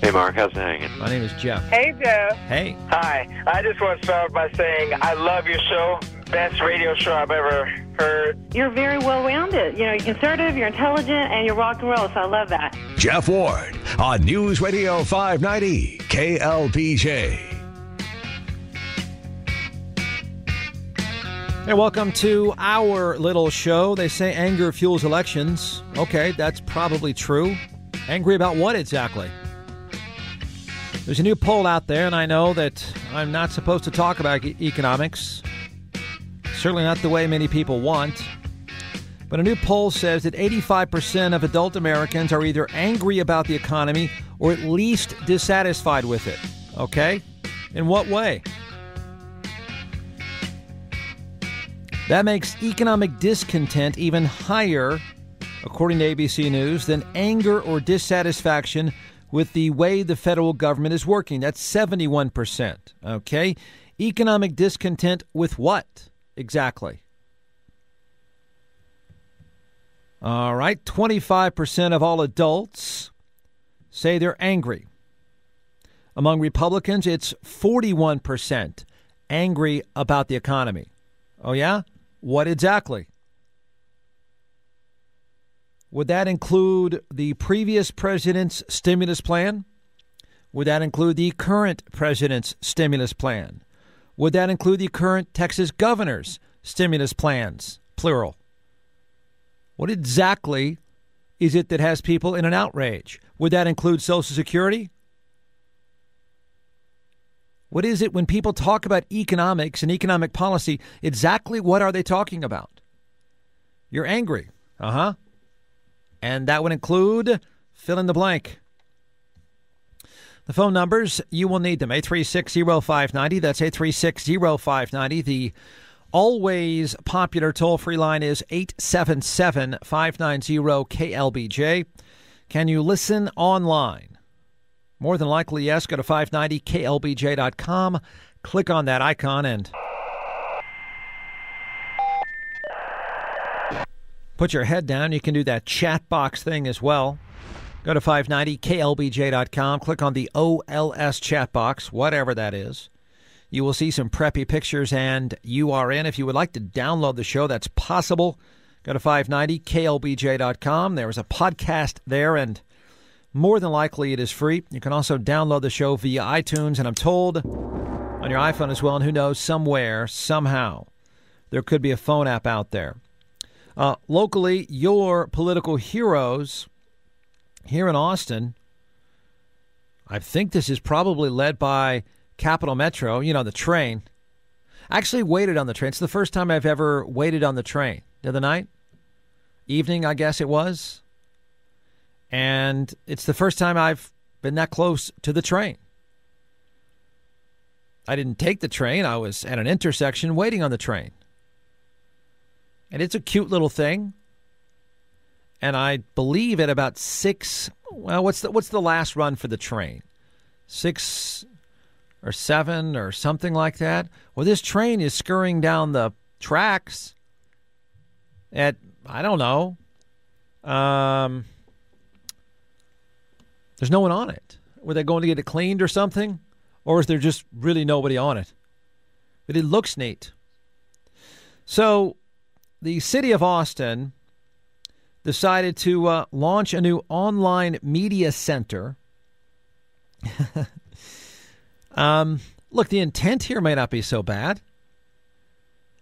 Hey, Mark, how's it hanging? My name is Jeff. Hey, Jeff. Hey. Hi. I just want to start by saying I love your show. Best radio show I've ever heard. You're very well-rounded. You know, you're conservative, you're intelligent, and you're rock and roll, so I love that. Jeff Ward on News Radio 590 KLBJ. Hey, welcome to our little show. They say anger fuels elections. Okay, that's probably true. Angry about what exactly? There's a new poll out there, and I know that I'm not supposed to talk about economics. Certainly not the way many people want. But a new poll says that 85% of adult Americans are either angry about the economy or at least dissatisfied with it. Okay? In what way? That makes economic discontent even higher, according to ABC News, than anger or dissatisfaction with the way the federal government is working. That's 71%. Okay? Economic discontent with what exactly? All right. 25% of all adults say they're angry. Among Republicans, it's 41% angry about the economy. Oh, yeah? What exactly? Would that include the previous president's stimulus plan? Would that include the current president's stimulus plan? Would that include the current Texas governor's stimulus plans, plural? What exactly is it that has people in an outrage? Would that include Social Security? What is it when people talk about economics and economic policy? Exactly what are they talking about? You're angry. Uh-huh. And that would include fill in the blank. The phone numbers, you will need them. 836-0590. That's 836-0590. The always popular toll-free line is 877-590-KLBJ. Can you listen online? More than likely, yes. Go to 590KLBJ.com. Click on that icon and put your head down. You can do that chat box thing as well. Go to 590KLBJ.com. Click on the OLS chat box, whatever that is. You will see some preppy pictures, and you are in. If you would like to download the show, that's possible. Go to 590KLBJ.com. There is a podcast there, and more than likely it is free. You can also download the show via iTunes, and I'm told on your iPhone as well, and who knows, somewhere, somehow, there could be a phone app out there. Locally, your political heroes here in Austin, I think this is probably led by Capital Metro, you know, the train. I actually waited on the train. It's the first time I've ever waited on the train. The other night, evening, I guess it was. And it's the first time I've been that close to the train. I didn't take the train. I was at an intersection waiting on the train. And it's a cute little thing. And I believe at about 6, well, what's the last run for the train? 6 or 7 or something like that. Well, this train is scurrying down the tracks at, I don't know. There's no one on it. Were they going to get it cleaned or something? Or is there just really nobody on it? But it looks neat. So the city of Austin decided to launch a new online media center. Look, the intent here may not be so bad.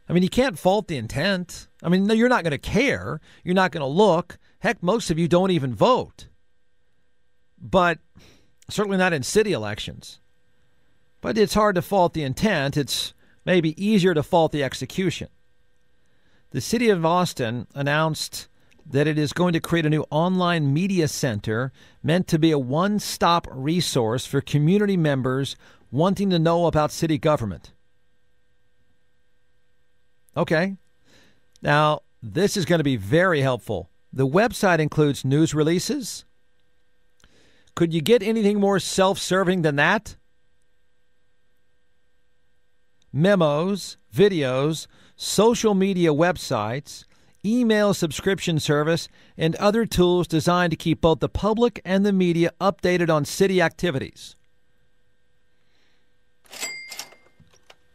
I mean, you can't fault the intent. I mean, you're not going to care. You're not going to look. Heck, most of you don't even vote. But certainly not in city elections. But it's hard to fault the intent. It's maybe easier to fault the execution. The city of Austin announced that it is going to create a new online media center meant to be a one-stop resource for community members wanting to know about city government. Okay. Now, this is going to be very helpful. The website includes news releases. Could you get anything more self-serving than that? Memos, videos, social media websites, email subscription service, and other tools designed to keep both the public and the media updated on city activities.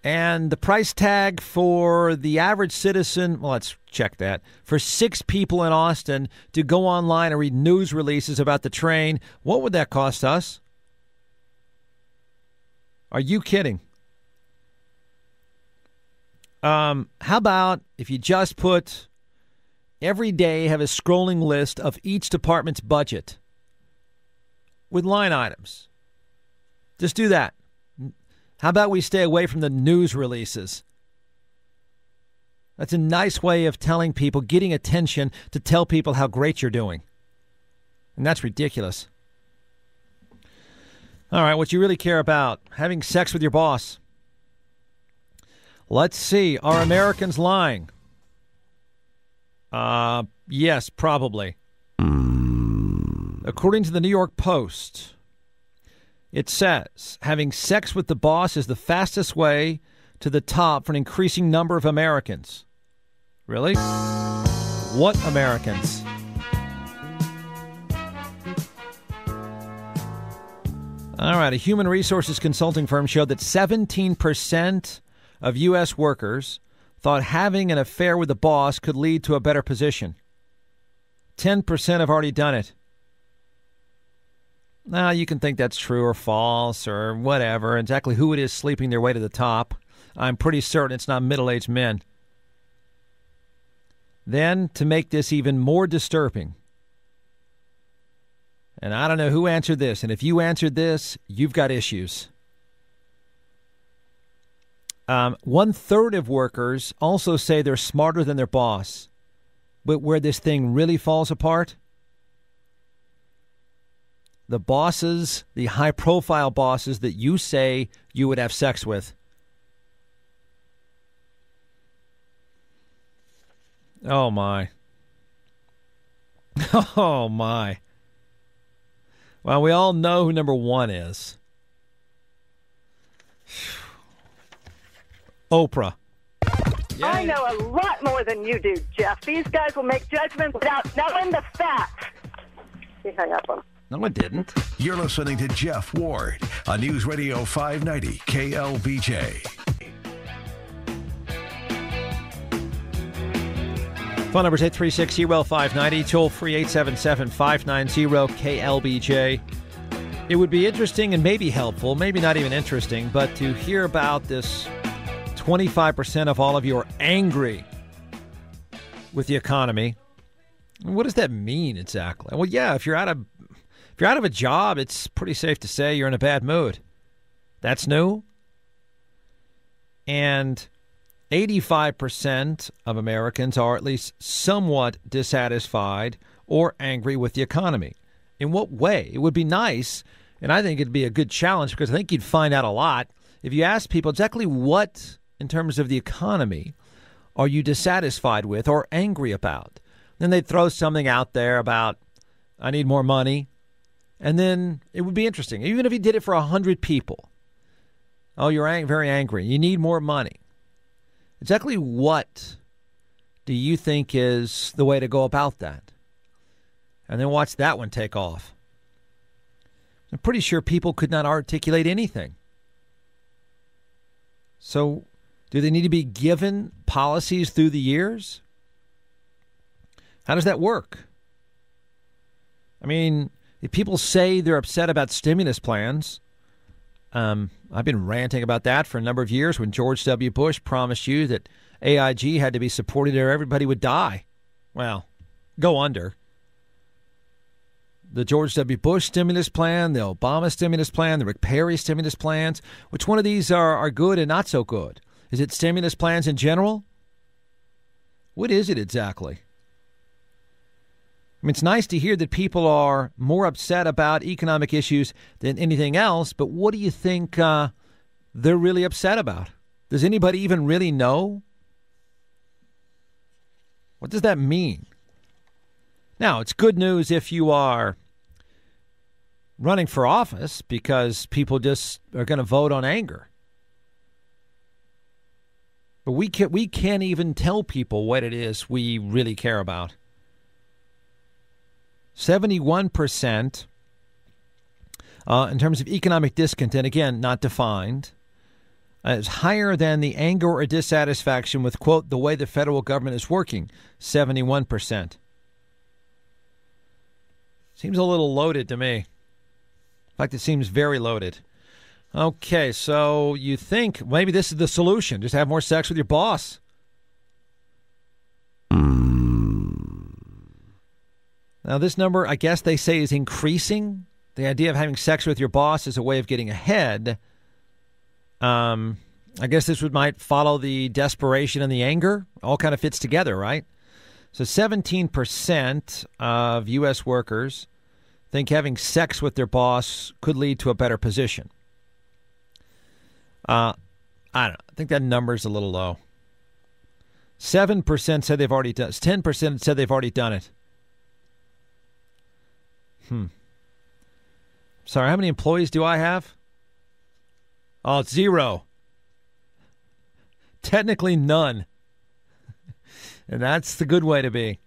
And the price tag for the average citizen, well, let's check that. For 6 people in Austin to go online and read news releases about the train, what would that cost us? Are you kidding? How about if you just put every day have a scrolling list of each department's budget with line items? Just do that. How about we stay away from the news releases? That's a nice way of telling people, getting attention to tell people how great you're doing. And that's ridiculous. All right, what you really care about, having sex with your boss. Let's see. Are Americans lying? Yes, probably. According to the New York Post, it says having sex with the boss is the fastest way to the top for an increasing number of Americans. Really? What Americans? All right, a human resources consulting firm showed that 17% of U.S. workers thought having an affair with the boss could lead to a better position. 10% have already done it. Now, you can think that's true or false or whatever, exactly who it is sleeping their way to the top. I'm pretty certain it's not middle-aged men. Then, to make this even more disturbing, and I don't know who answered this, and if you answered this, you've got issues. 1/3 of workers also say they're smarter than their boss. But where this thing really falls apart, the bosses, the high-profile bosses that you say you would have sex with. Oh, my. Oh, my. Well, we all know who number one is. Oprah. Yeah. I know a lot more than you do, Jeff. These guys will make judgments without knowing the facts. He hung up on him. No, it didn't. You're listening to Jeff Ward on News Radio 590 KLBJ. Phone number is 836-590, toll free 877-590-KLBJ. It would be interesting and maybe helpful, maybe not even interesting, but to hear about this 25% of all of you are angry with the economy. What does that mean exactly? Well, yeah, if you're out of a job, it's pretty safe to say you're in a bad mood. That's new. And 85% of Americans are at least somewhat dissatisfied or angry with the economy. In what way? It would be nice, and I think it'd be a good challenge because I think you'd find out a lot if you ask people exactly what, in terms of the economy, are you dissatisfied with or angry about? Then they'd throw something out there about, I need more money. And then it would be interesting. Even if you did it for 100 people. Oh, you're very angry. You need more money. Exactly what do you think is the way to go about that? And then watch that one take off. I'm pretty sure people could not articulate anything. So do they need to be given policies through the years? How does that work? I mean, if people say they're upset about stimulus plans, I've been ranting about that for a number of years when George W. Bush promised you that AIG had to be supported or everybody would die. Well, go under. The George W. Bush stimulus plan, the Obama stimulus plan, the Rick Perry stimulus plans. Which one of these are good and not so good? Is it stimulus plans in general? What is it exactly? I mean, it's nice to hear that people are more upset about economic issues than anything else, but what do you think they're really upset about? Does anybody even really know? What does that mean? Now, it's good news if you are running for office because people just are going to vote on anger. But we can't even tell people what it is we really care about. 71% in terms of economic discontent, again, not defined, is higher than the anger or dissatisfaction with, quote, the way the federal government is working, 71%. Seems a little loaded to me. In fact, it seems very loaded. Okay, so you think maybe this is the solution. Just have more sex with your boss. Now, this number, I guess they say, is increasing. The idea of having sex with your boss is a way of getting ahead. I guess this might follow the desperation and the anger. All kind of fits together, right? So 17% of U.S. workers think having sex with their boss could lead to a better position. I don't know. I think that number's a little low. 7% said they've already done it. 10% said they've already done it. Sorry, how many employees do I have? Oh, it's 0. Technically none. And that's the good way to be.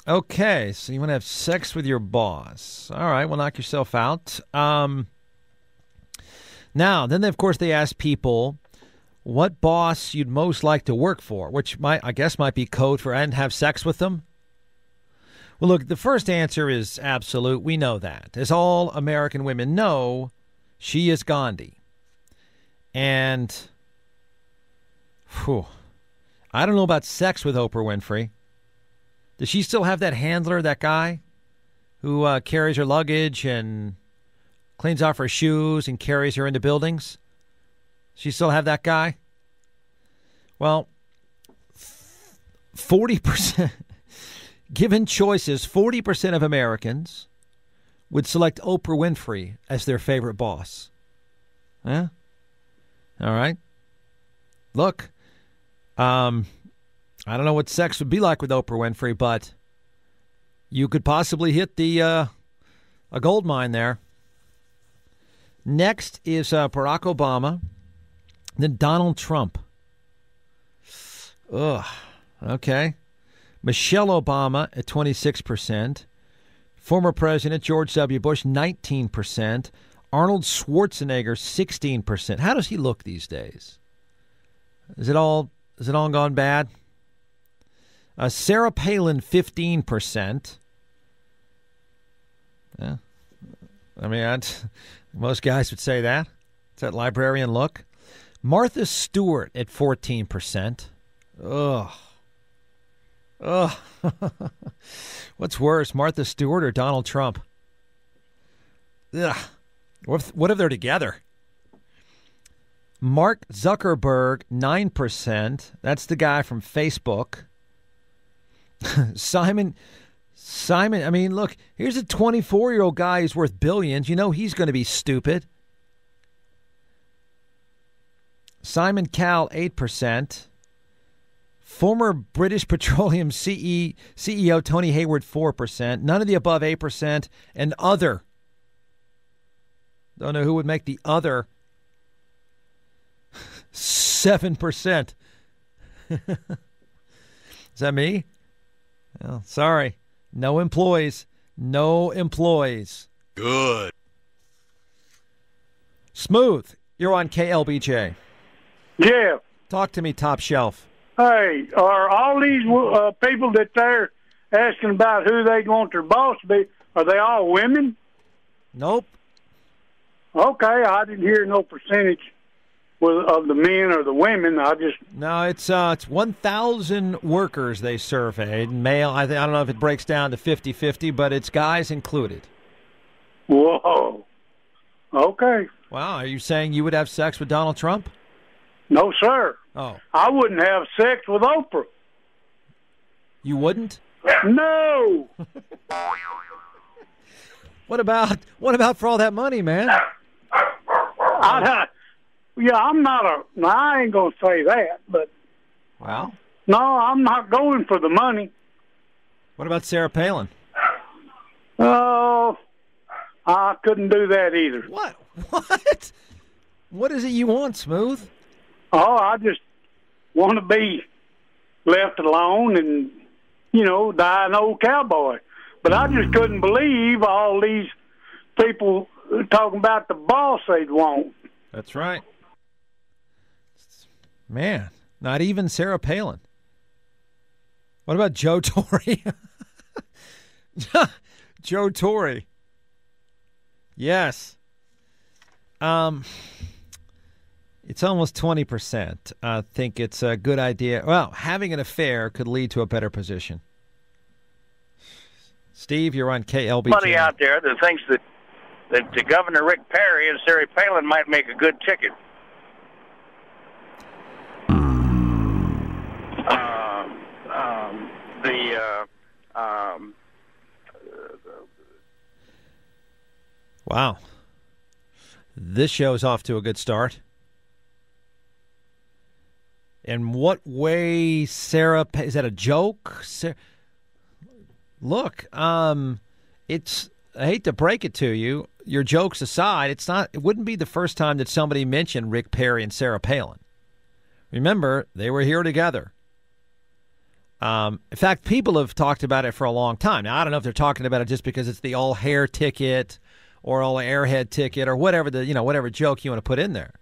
Okay, so you want to have sex with your boss. All right, well, knock yourself out. Now, then, of course, they ask people what boss you'd most like to work for, which I guess might be code for and have sex with them. Well, look, the first answer is absolute. We know that. As all American women know, she is Gandhi. And, I don't know about sex with Oprah Winfrey. Does she still have that handler, that guy who carries her luggage and cleans off her shoes and carries her into buildings? She still have that guy? Well, 40%, given choices, 40% of Americans would select Oprah Winfrey as their favorite boss. Yeah? All right. Look, I don't know what sex would be like with Oprah Winfrey, but you could possibly hit a gold mine there. Next is Barack Obama, then Donald Trump. Ugh. Okay. Michelle Obama at 26%. Former President George W. Bush, 19%. Arnold Schwarzenegger, 16%. How does he look these days? Is it all gone bad? Sarah Palin, 15%. Yeah. I mean, most guys would say that. It's that librarian look. Martha Stewart at 14%. Ugh. What's worse, Martha Stewart or Donald Trump? Ugh. What if they're together? Mark Zuckerberg, 9%. That's the guy from Facebook. Simon, I mean, look, here's a 24-year-old guy who's worth billions. You know he's going to be stupid. Simon Cowell, 8%. Former British Petroleum CEO Tony Hayward, 4%. None of the above, 8%. And other. Don't know who would make the other 7%. Is that me? Well, sorry. No employees. No employees. Good. Smooth. You're on KLBJ. Yeah. Talk to me, top shelf. Hey, are all these people that they're asking about who they want their boss to be, are they all women? Nope. Okay, I didn't hear no percentage of the men or the women. No, it's 1,000 workers they surveyed, male. I don't know if it breaks down to 50-50, but it's guys included. Whoa. Okay. Wow, are you saying you would have sex with Donald Trump? No, sir. Oh. I wouldn't have sex with Oprah. You wouldn't? No. What about for all that money, man? I ain't going to say that, but. Well. No, I'm not going for the money. What about Sarah Palin? Oh, I couldn't do that either. What? What is it you want, Smooth? Oh, I just want to be left alone and, die an old cowboy. But I just couldn't believe all these people talking about the boss they'd want. That's right. Man, not even Sarah Palin. What about Joe Torre? Joe Torre. Yes. It's almost 20%. I think it's a good idea. Well, having an affair could lead to a better position. Steve, you're on KLBJ. Somebody out there that thinks that Governor Rick Perry and Sarah Palin might make a good ticket. Wow. This show's off to a good start. In what way, Sarah? Is that a joke? Look, it's. I hate to break it to you. Your jokes aside, it's not. It wouldn't be the first time that somebody mentioned Rick Perry and Sarah Palin. Remember, they were here together. In fact, people have talked about it for a long time. Now, I don't know if they're talking about it just because it's the all hair ticket or all airhead ticket or whatever whatever joke you want to put in there.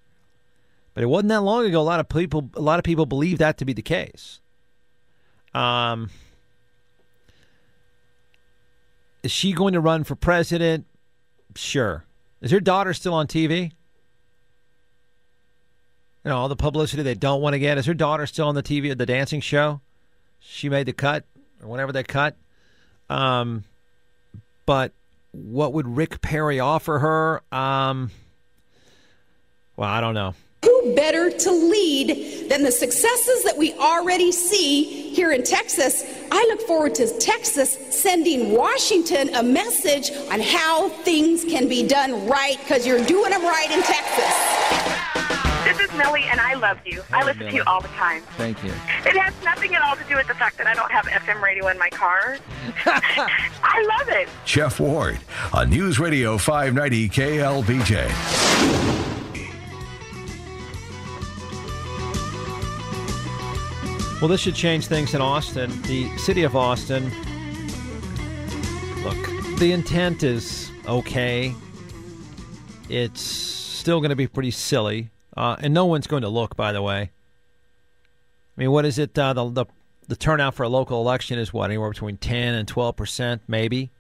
But it wasn't that long ago. A lot of people believe that to be the case. Is she going to run for president? Sure. Is her daughter still on TV? All the publicity they don't want to get. Is her daughter still on the TV at the dancing show? She made the cut, or whenever they cut. But what would Rick Perry offer her? Well, I don't know. Who better to lead than the successes that we already see here in Texas? I look forward to Texas sending Washington a message on how things can be done right, because you're doing them right in Texas. This is Millie, and I love you. I listen to you all the time. Thank you. It has nothing at all to do with the fact that I don't have FM radio in my car. I love it. Jeff Ward on News Radio 590 KLBJ. Well, this should change things in Austin. The city of Austin, look, the intent is okay. It's still going to be pretty silly. And no one's going to look, by the way. I mean, what is it? The turnout for a local election is what? Anywhere between 10 and 12%, maybe.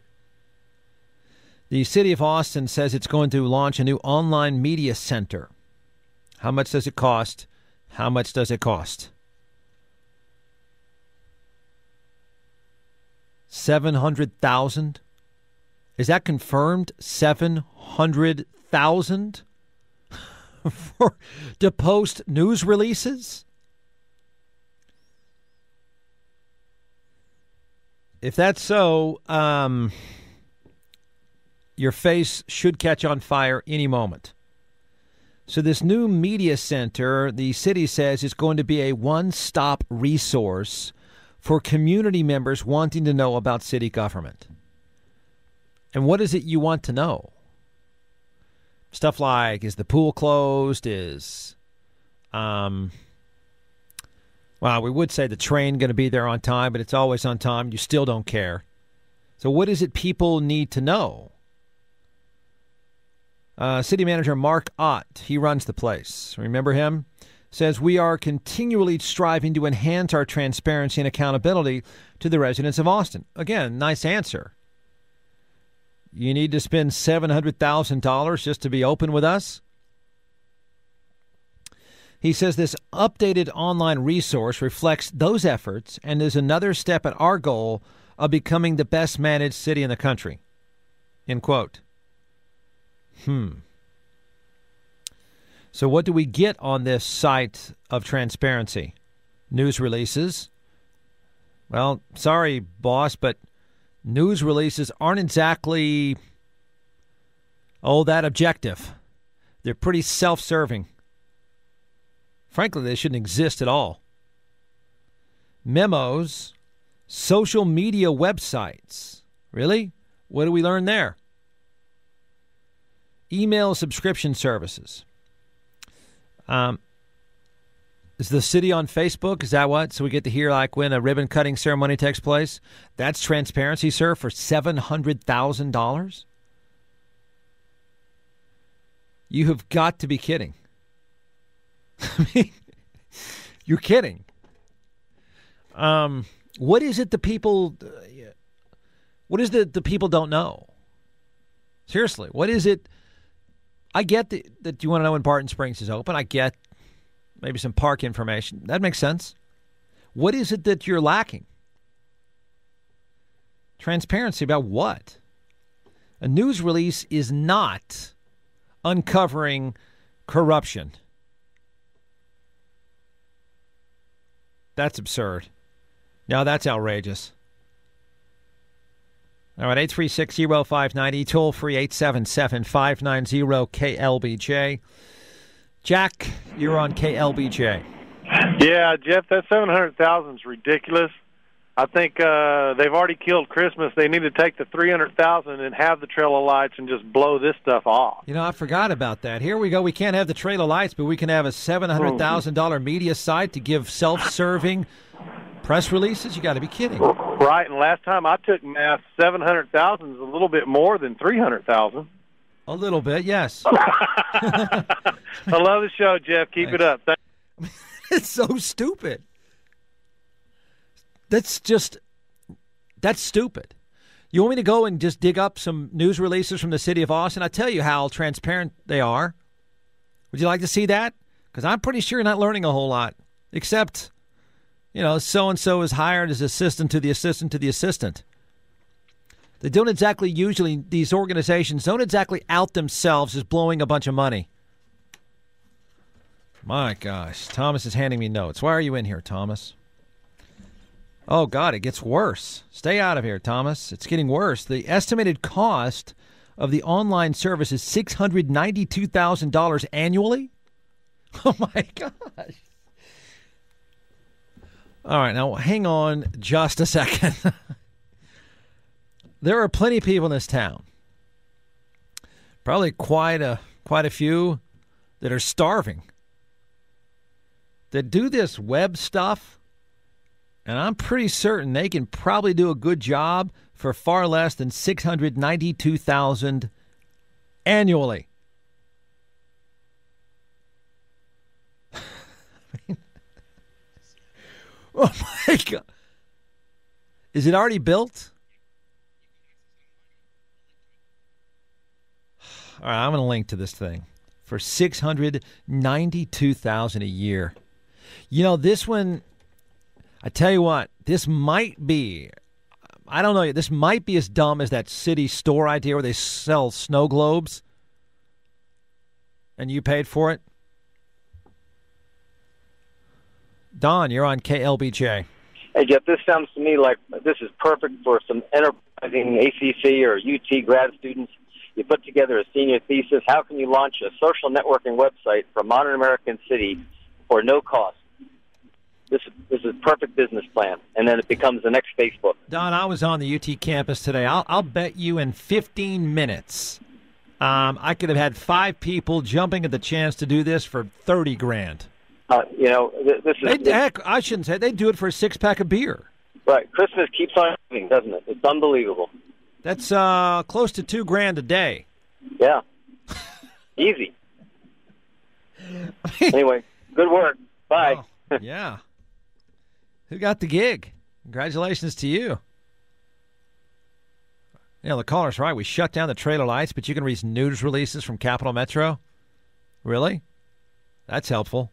The city of Austin says it's going to launch a new online media center. How much does it cost? How much does it cost? $700,000? Is that confirmed? $700,000 to post news releases? If that's so, your face should catch on fire any moment. So this new media center, the city says, is going to be a one-stop resource for community members wanting to know about city government. And what is it you want to know? Stuff like, is the pool closed? Is, well, we would say the train going to be there on time, but it's always on time. You still don't care. So what is it people need to know? City manager Mark Ott, he runs the place. Remember him? Says we are continually striving to enhance our transparency and accountability to the residents of Austin. Again, nice answer. You need to spend $700,000 just to be open with us? He says this updated online resource reflects those efforts and is another step at our goal of becoming the best managed city in the country. End quote. So what do we get on this site of transparency? News releases? Well, sorry, boss, but news releases aren't exactly, that objective. They're pretty self-serving. Frankly, they shouldn't exist at all. Memos, social media websites. Really? What do we learn there? Email subscription services. Is the city on Facebook? Is that what? So we get to hear like when a ribbon cutting ceremony takes place? That's transparency, sir, for $700,000? You have got to be kidding. I mean, you're kidding. What is it the people? What is it the people don't know? Seriously, what is it? I get that you want to know when Barton Springs is open. I get maybe some park information. That makes sense. What is it that you're lacking? Transparency about what? A news release is not uncovering corruption. That's absurd. No, that's outrageous. All right, 836-0590, toll-free 877-590-KLBJ. Jack, you're on KLBJ. Yeah, Jeff, that $700,000 is ridiculous. I think they've already killed Christmas. They need to take the $300,000 and have the trail of lights and just blow this stuff off. You know, I forgot about that. Here we go. We can't have the trail of lights, but we can have a $700,000 media site to give self-serving press releases. You got to be kidding. Right, and last time I took math, $700,000 is a little bit more than $300,000. A little bit, yes. I love the show, Jeff. Keep it up. It's so stupid. That's stupid. You want me to go and just dig up some news releases from the city of Austin? I tell you how transparent they are. Would you like to see that? Because I'm pretty sure you're not learning a whole lot, except, so-and-so is hired as assistant to the assistant to the assistant. They don't exactly usually, these organizations don't exactly out themselves as blowing a bunch of money. My gosh, Thomas is handing me notes. Why are you in here, Thomas? Oh, God, it gets worse. Stay out of here, Thomas. It's getting worse. The estimated cost of the online service is $692,000 annually? Oh, my gosh. All right, now hang on just a second. There are plenty of people in this town, probably quite a few, that are starving, that do this web stuff, and I'm pretty certain they can probably do a good job for far less than $692,000 annually. Oh, my God. Is it already built? All right, I'm going to link to this thing for $692,000 a year. This one, I tell you what, this might be, I don't know, this might be as dumb as that city store idea where they sell snow globes and you paid for it. Don, you're on KLBJ. Hey, Jeff, this sounds to me like this is perfect for some enterprising ACC or UT grad students. You put together a senior thesis. How can you launch a social networking website for a modern American city for no cost? This is a perfect business plan, and then it becomes the next Facebook. Don, I was on the UT campus today. I'll bet you in 15 minutes I could have had 5 people jumping at the chance to do this for $30,000. This is... Heck, I shouldn't say. They do it for a 6-pack of beer. Right. Christmas keeps on moving, doesn't it? It's unbelievable. That's close to $2,000 a day. Yeah. Easy. Anyway, good work. Bye. Oh, yeah. Who got the gig? Congratulations to you. The caller's right. We shut down the trailer lights, but you can read news releases from Capital Metro? Really? That's helpful.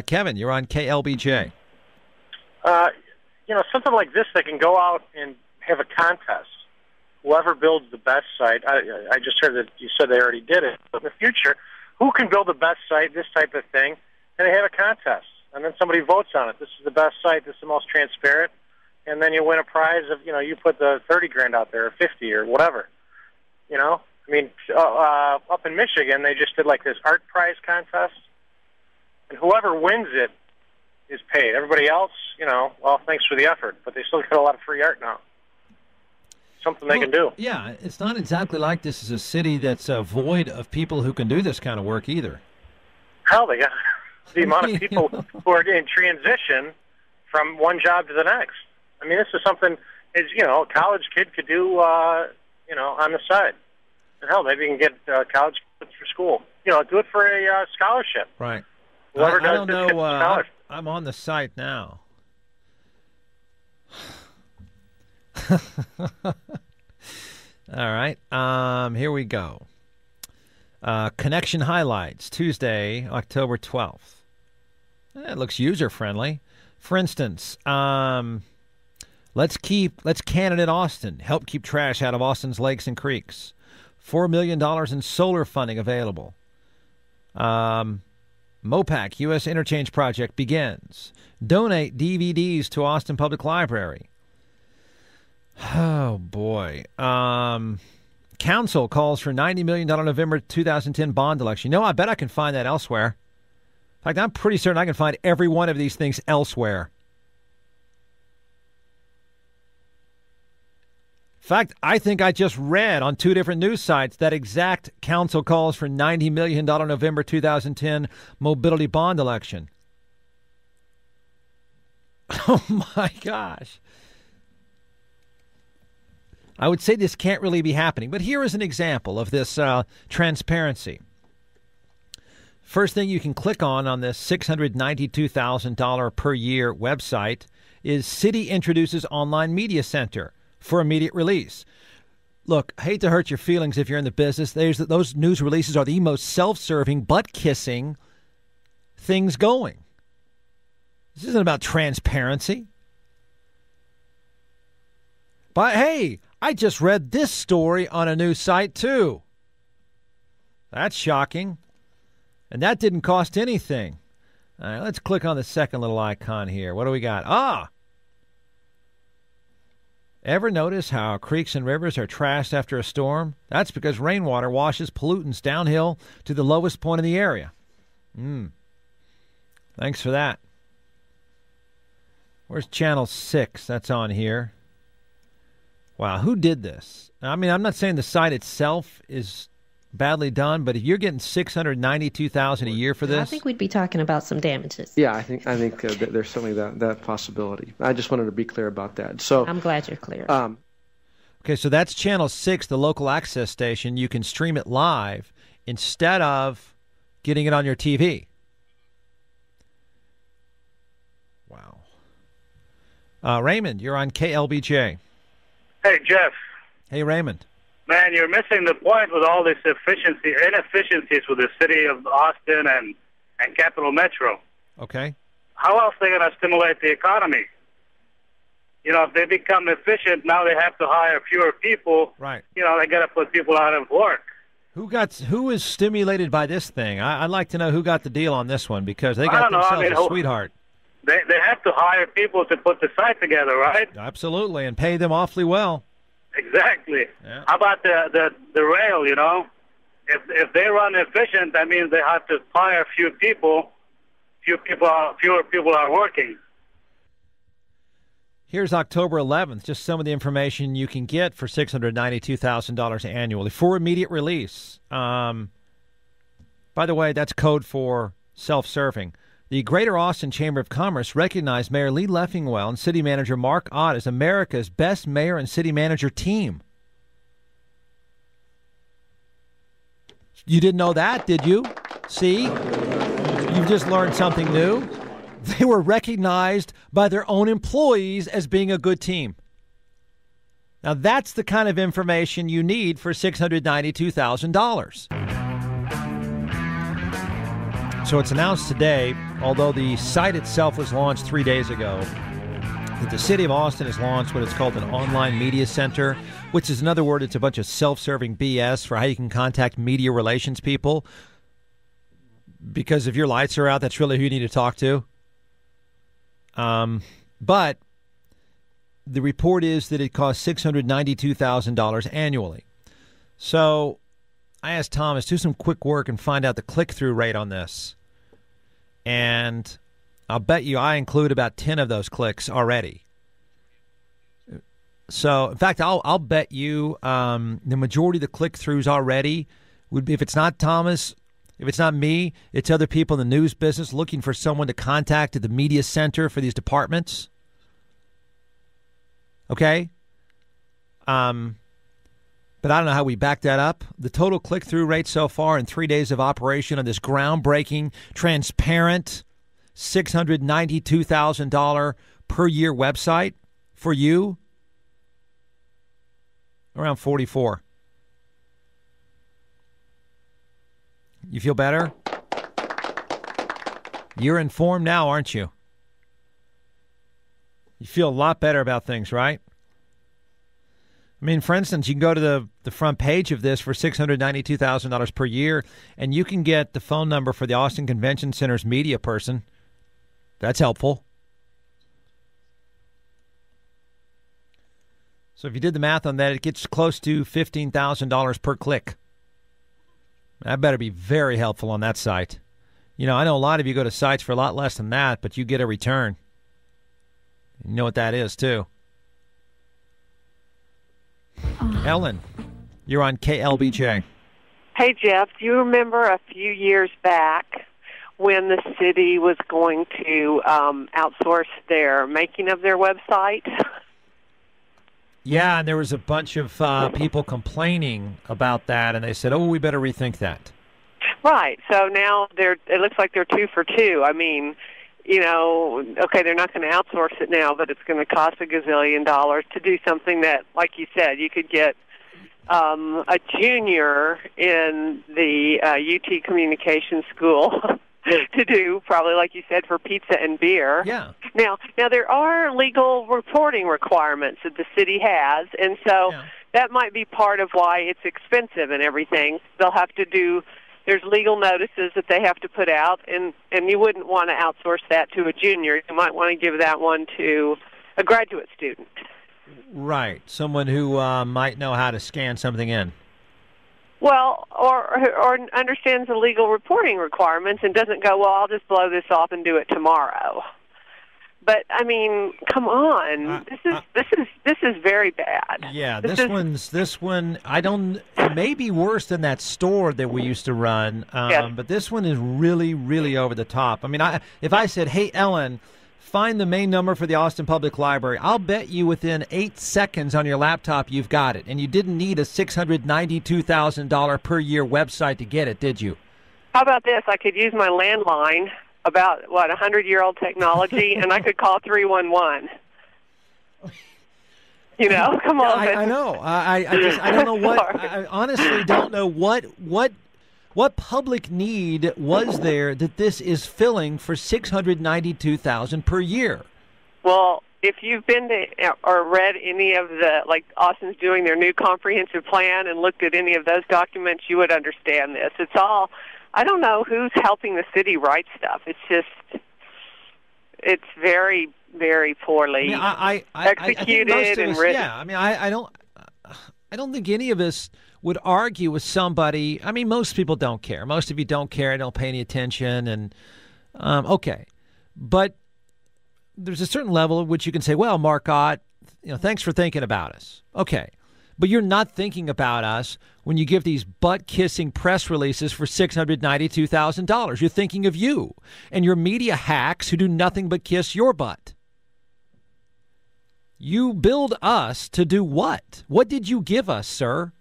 Kevin, you're on KLBJ. Something like this, they can go out and have a contest. Whoever builds the best site, I just heard that you said they already did it. But in the future, who can build the best site, this type of thing, and they have a contest. And then somebody votes on it. This is the best site, this is the most transparent. And then you win a prize of, you put the $30,000 out there, or $50,000 or whatever. Up in Michigan, they just did like this art prize contest. And whoever wins it is paid. Everybody else, thanks for the effort. But they still get a lot of free art now. Something they can do. Yeah, it's not exactly like this is a city that's void of people who can do this kind of work either. Hell, they got the amount of people who are in transition from one job to the next. I mean, this is something a college kid could do, on the side. And hell, maybe you can get college kids for school. Do it for a scholarship. Right. Whoever I does don't this know. gets a scholarship. I'm on the site now. All right. Here we go. Connection highlights, Tuesday, October 12th. It looks user-friendly. For instance, let's can it in Austin. Help keep trash out of Austin's lakes and creeks. $4 million in solar funding available. MOPAC U.S. Interchange Project begins. Donate DVDs to Austin Public Library. Oh, boy. Council calls for $90 million November 2010 bond election. I bet I can find that elsewhere. In fact, I'm pretty certain I can find every one of these things elsewhere. In fact, I think I just read on 2 different news sites that exact council calls for $90 million November 2010 mobility bond election. Oh, my gosh. I would say this can't really be happening, but here is an example of this transparency. First thing you can click on this $692,000 per year website is City introduces online media center for immediate release. Look, I hate to hurt your feelings if you're in the business. Those news releases are the most self-serving, butt-kissing things going. This isn't about transparency. But hey, I just read this story on a news site too. That's shocking. And that didn't cost anything. All right, let's click on the second little icon here. What do we got? Ever notice how creeks and rivers are trashed after a storm? That's because rainwater washes pollutants downhill to the lowest point in the area. Thanks for that. Where's Channel 6? That's on here. Wow, who did this? I mean, I'm not saying the site itself is badly done, but if you're getting $692,000 a year for this, I think we'd be talking about some damages. Yeah, I think there's certainly that possibility. I just wanted to be clear about that. So I'm glad you're clear. Okay, so that's Channel 6, the local access station. You can stream it live instead of getting it on your TV. Wow. Raymond, you're on KLBJ. Hey, Jeff. Hey, Raymond. Man, you're missing the point with all this inefficiencies with the city of Austin and Capital Metro. Okay. How else are they going to stimulate the economy? If they become efficient, now they have to hire fewer people. Right. They got to put people out of work. Who is stimulated by this thing? I'd like to know who got the deal on this one, because they got themselves a sweetheart. They have to hire people to put the site together, right? Absolutely, and pay them awfully well. Exactly. Yeah. How about the rail, If they run efficient, that means they have to hire fewer people are working. Here's October 11th, just some of the information you can get for $692,000 annually for immediate release. By the way, that's code for self-serving. The Greater Austin Chamber of Commerce recognized Mayor Lee Leffingwell and City Manager Mark Ott as America's best mayor and city manager team. You didn't know that, did you? See? You've just learned something new. They were recognized by their own employees as being a good team. Now, that's the kind of information you need for $692,000. So it's announced today, although the site itself was launched 3 days ago, that the city of Austin has launched what is called an online media center, which is, in other words, it's a bunch of self-serving BS for how you can contact media relations people. Because if your lights are out, that's really who you need to talk to. But the report is that it costs $692,000 annually. So I asked Thomas, do some quick work and find out the click-through rate on this. And I'll bet you I include about 10 of those clicks already. So, in fact, I'll bet you the majority of the click-throughs already would be, if it's not Thomas, If it's not me, it's other people in the news business looking for someone to contact at the media center for these departments. Okay? But I don't know how we back that up. The total click-through rate so far in 3 days of operation on this groundbreaking, transparent, $692,000 per year website for you, around 44. You feel better? You're informed now, aren't you? You feel a lot better about things, right? I mean, for instance, you can go to the front page of this for $692,000 per year, and you can get the phone number for the Austin Convention Center's media person. That's helpful. So if you did the math on that, it gets close to $15,000 per click. That better be very helpful on that site. You know, I know a lot of you go to sites for a lot less than that, but you get a return. You know what that is, too. Ellen, you're on KLBJ. Hey, Jeff, do you remember a few years back when the city was going to outsource their making of their website? Yeah, and there was a bunch of people complaining about that, and they said, oh, we better rethink that. Right. So now it looks like they're 2 for 2. I mean, you know, okay, they're not going to outsource it now, but it's going to cost $1 gazillion to do something that, like you said, you could get a junior in the UT Communication School to do, probably like you said, for pizza and beer. Yeah. Now there are legal reporting requirements that the city has, and so that might be part of why it's expensive and everything. They'll have to do. There's legal notices that they have to put out, and you wouldn't want to outsource that to a junior. You might want to give that one to a graduate student. Right, someone who might know how to scan something in. Well, or understands the legal reporting requirements and doesn't go, well, I'll just blow this off and do it tomorrow. But I mean, come on, this is very bad. Yeah, this one. I don't. It may be worse than that store that we used to run, but this one is really, really over the top. I mean, if I said, "Hey, Ellen, find the main number for the Austin Public Library," I'll bet you within 8 seconds on your laptop you've got it, and you didn't need a $692,000 per year website to get it, did you? How about this? I could use my landline. About, 100-year-old technology, and I could call 311. You know, come on. I know. I don't know what. I honestly don't know what public need was there that this is filling for $692,000 per year. Well, if you've been to or read any of the, like Austin's doing their new comprehensive plan and looked at any of those documents, you would understand this. It's all. I don't know who's helping the city write stuff. It's just, it's very, very poorly executed and written. Yeah, I mean, I don't think any of us would argue with somebody. I mean, most people don't care. Most of you don't care, don't pay any attention, and okay, but there's a certain level at which you can say, well, Mark Ott, thanks for thinking about us. Okay. But you're not thinking about us when you give these butt-kissing press releases for $692,000. You're thinking of you and your media hacks who do nothing but kiss your butt. You build us to do what? What did you give us, sir?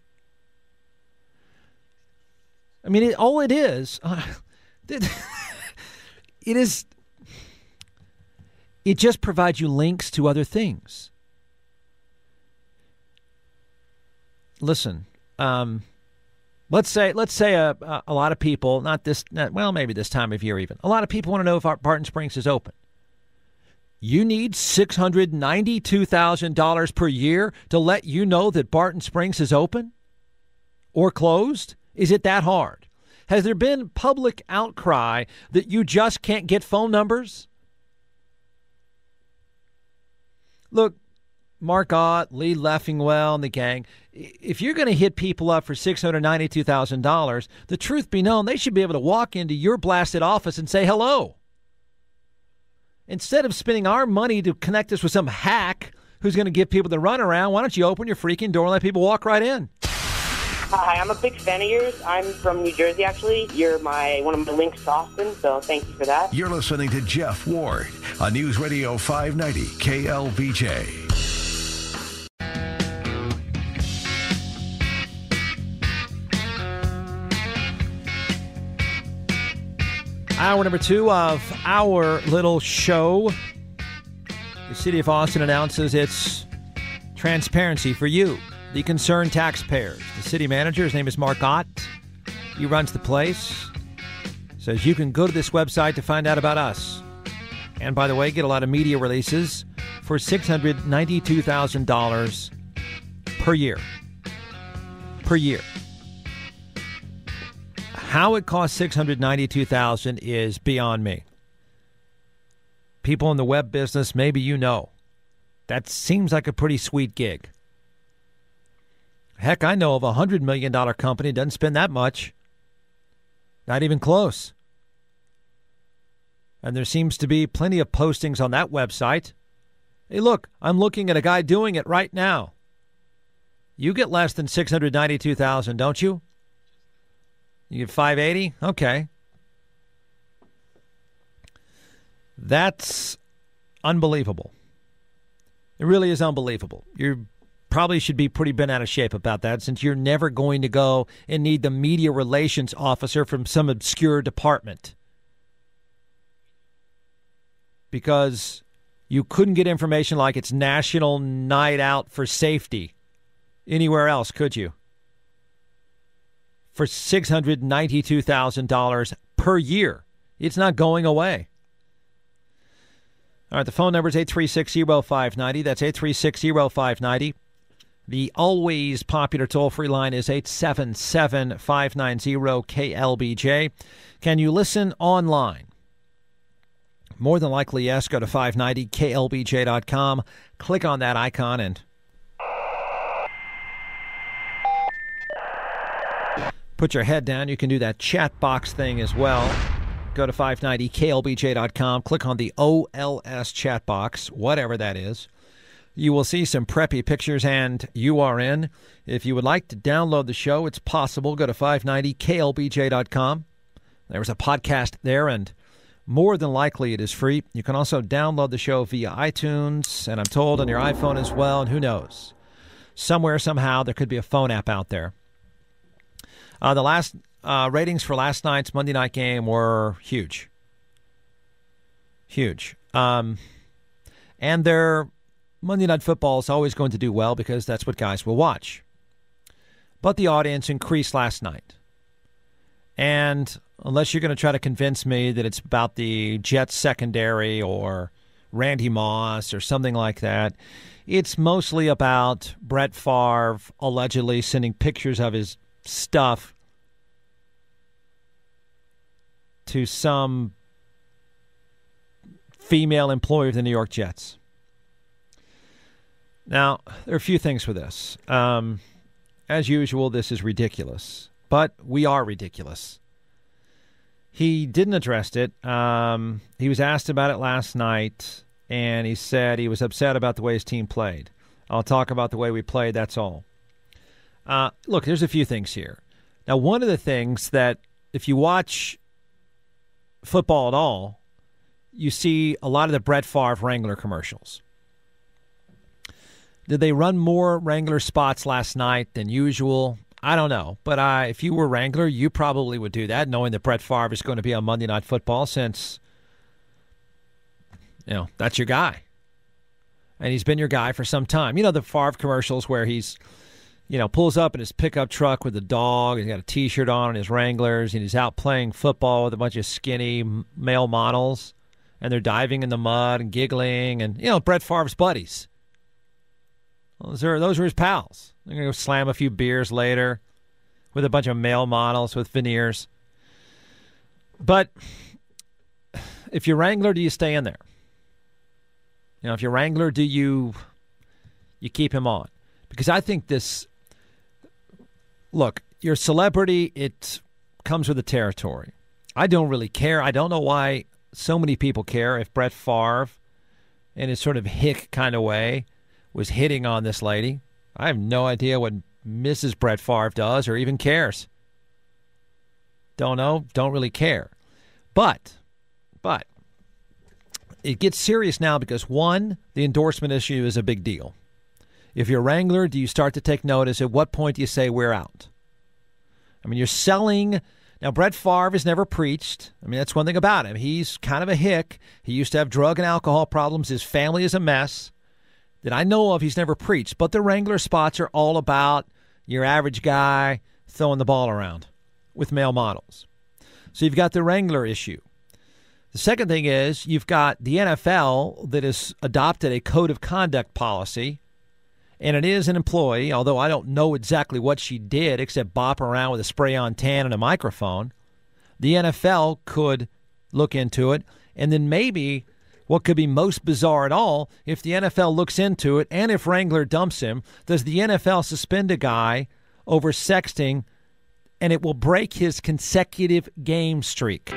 I mean, it just provides you links to other things. Listen, let's say a lot of people, maybe this time of year even, a lot of people want to know if Barton Springs is open. You need $692,000 per year to let you know that Barton Springs is open or closed? Is it that hard? Has there been public outcry that you just can't get phone numbers? Look, Mark Ott, Lee Leffingwell, and the gang, if you're going to hit people up for $692,000, the truth be known, they should be able to walk into your blasted office and say hello. Instead of spending our money to connect us with some hack who's going to give people the runaround, why don't you open your freaking door and let people walk right in? Hi, I'm a big fan of yours. I'm from New Jersey, actually. You're one of my links to Austin, so thank you for that. You're listening to Jeff Ward on News Radio 590 KLBJ. Hour number 2 of our little show. The City of Austin announces its transparency for you, the concerned taxpayers. The city manager, his name is Mark Ott. He runs the place. Says you can go to this website to find out about us. And by the way, get a lot of media releases for $692,000 per year. Per year. How it costs $692,000 is beyond me. People in the web business, maybe you know. That seems like a pretty sweet gig. Heck, I know of a $100 million company that doesn't spend that much. Not even close. And there seems to be plenty of postings on that website. Hey, look, I'm looking at a guy doing it right now. You get less than $692,000, don't you? You get $580? Okay. That's unbelievable. It really is unbelievable. You probably should be pretty bent out of shape about that, since you're never going to go and need the media relations officer from some obscure department. Because you couldn't get information like it's National Night Out for Safety anywhere else, could you? For $692,000 per year. It's not going away. All right, the phone number is 836-0590. That's 836-0590. The always popular toll-free line is 877-590-KLBJ. Can you listen online? More than likely, yes. Go to 590KLBJ.com. Click on that icon and put your head down. You can do that chat box thing as well. Go to 590KLBJ.com. Click on the OLS chat box, whatever that is. You will see some preppy pictures, and you are in. If you would like to download the show, it's possible. Go to 590KLBJ.com. There's a podcast there, and more than likely it is free. You can also download the show via iTunes, and I'm told on your iPhone as well, and who knows? Somewhere, somehow, there could be a phone app out there. The last ratings for last night's Monday night game were huge. Huge. And their Monday Night Football is always going to do well because that's what guys will watch. But the audience increased last night. And unless you're going to try to convince me that it's about the Jets secondary or Randy Moss or something like that, it's mostly about Brett Favre allegedly sending pictures of his stuff to some female employee of the New York Jets. Now, there are a few things for this. As usual, this is ridiculous, but we are ridiculous. He didn't address it. He was asked about it last night, and he said he was upset about the way his team played. I'll talk about the way we played, that's all. Look, there's a few things here. Now, one of the things that, if you watch football at all, you see a lot of the Brett Favre Wrangler commercials. Did they run more Wrangler spots last night than usual? I don't know. But if you were Wrangler, you probably would do that, knowing that Brett Favre is going to be on Monday Night Football, since, that's your guy. And he's been your guy for some time. You know, the Favre commercials where he's, pulls up in his pickup truck with a dog, he's got a T-shirt on and his Wranglers, and he's out playing football with a bunch of skinny male models, and they're diving in the mud and giggling, and, Brett Favre's buddies. Those are his pals. They're going to go slam a few beers later with a bunch of male models with veneers. But if you're Wrangler, do you stay in there? If you're Wrangler, do you keep him on? Because I think this, look, you're a celebrity, it comes with the territory. I don't really care. I don't know why so many people care if Brett Favre, in his sort of hick kind of way, was hitting on this lady. I have no idea what Mrs. Brett Favre does or even cares. Don't know, don't really care. But it gets serious now because, one, the endorsement issue is a big deal. If you're a Wrangler, do you start to take notice? At what point do you say we're out? I mean, you're selling. Now, Brett Favre has never preached. I mean, that's one thing about him. He's kind of a hick. He used to have drug and alcohol problems. His family is a mess. That I know of, he's never preached. But the Wrangler spots are all about your average guy throwing the ball around with male models. So you've got the Wrangler issue. The second thing is you've got the NFL that has adopted a code of conduct policy, and it is an employee, although I don't know exactly what she did except bop around with a spray-on tan and a microphone. The NFL could look into it, and then maybe what could be most bizarre at all, if the NFL looks into it and if Wrangler dumps him, does the NFL suspend a guy over sexting, and it will break his consecutive game streak?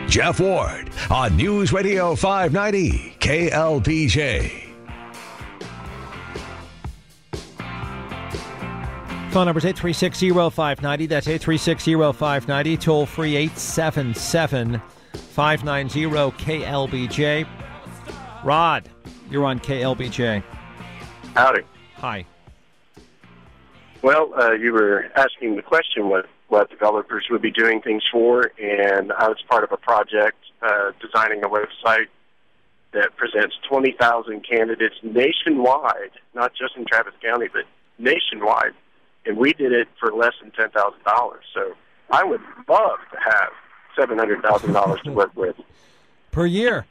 Jeff Ward on News Radio 590 KLBJ. Phone number is 836-0590. That's 836-0590. Toll free 877-590-KLBJ. Rod, you're on KLBJ. Howdy. Hi. Well, you were asking the question what developers would be doing things for, and I was part of a project designing a website that presents 20,000 candidates nationwide, not just in Travis County, but nationwide. And we did it for less than $10,000. So I would love to have $700,000 to work with. Per year?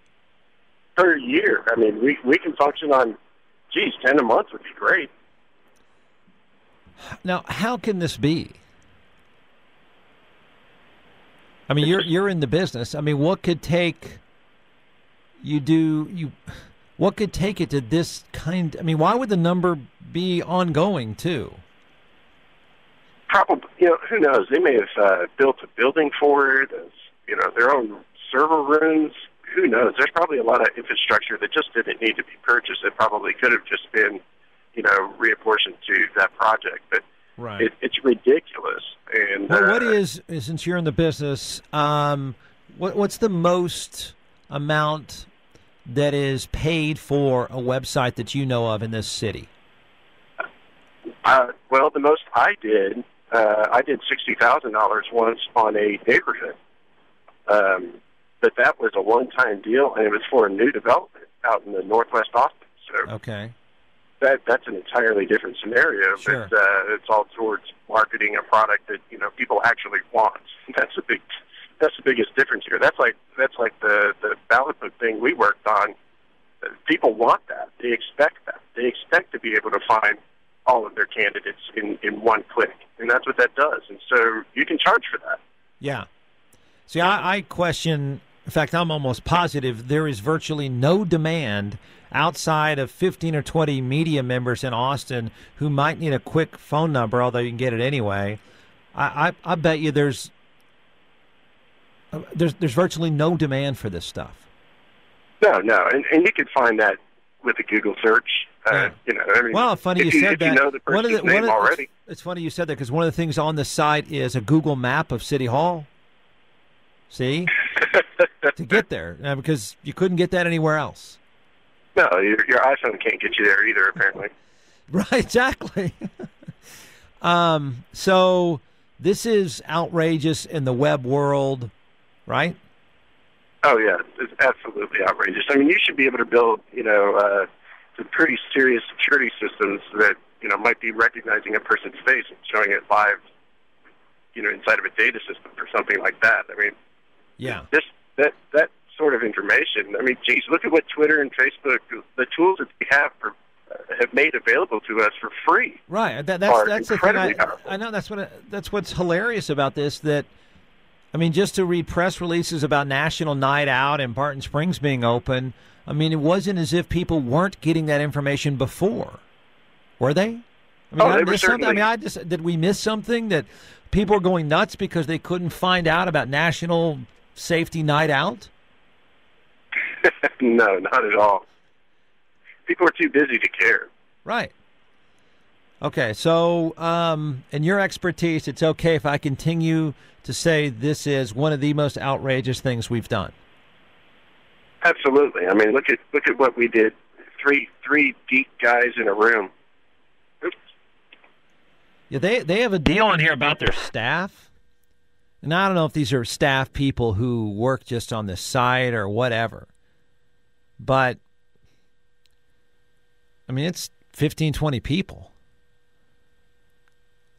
Per year. I mean, we can function on, 10 a month would be great. Now, how can this be? I mean, you're in the business. I mean, what could take what could take it to this kind? I mean, why would the number be ongoing too? Probably, who knows? They may have built a building for it, their own server rooms. Who knows? There's probably a lot of infrastructure that just didn't need to be purchased. It probably could have just been, reapportioned to that project. But right. It's ridiculous. And well, what is, since you're in the business, what's the most amount that is paid for a website that you know of in this city? Well, the most I did $60,000 once on a neighborhood. But that was a one-time deal, and it was for a new development out in the northwest Austin. So okay. That's an entirely different scenario, sure. But it's all towards marketing a product that people actually want. That's the biggest difference here. That's like the ballot book thing we worked on. People want that. They expect that. They expect to be able to find all of their candidates in one click, and that's what that does. And so you can charge for that. Yeah. See, I question. In fact, I'm almost positive there is virtually no demand outside of 15 or 20 media members in Austin who might need a quick phone number, although you can get it anyway. I bet you there's virtually no demand for this stuff. No, and you can find that with a Google search. Yeah. Well, funny you said that. The person's name already. It's funny you said that because one of the things on the site is a Google map of City Hall. See? To get there, because you couldn't get that anywhere else. No, your iPhone can't get you there either, apparently. Right, exactly. So this is outrageous in the web world, right? Oh, yeah, it's absolutely outrageous. I mean, you should be able to build, some pretty serious security systems that, might be recognizing a person's face and showing it live, inside of a data system or something like that. I mean, yeah, that sort of information. I mean, geez, look at what Twitter and Facebook, the tools that they have made available to us for free. Right. That's the thing. I know that's what's hilarious about this. That I mean, just to read press releases about National Night Out and Barton Springs being open. I mean, it wasn't as if people weren't getting that information before, were they? I mean, they were certainly. I mean, did we miss something that people are going nuts because they couldn't find out about National Safety Night Out? No, not at all. People are too busy to care. Right. Okay, so in your expertise, it's okay if I continue to say this is one of the most outrageous things we've done. Absolutely. I mean, look at what we did. Three deep guys in a room. Oops. Yeah, they have a deal in here about their staff. And I don't know if these are staff people who work just on the site or whatever. But, I mean, it's 15, 20 people.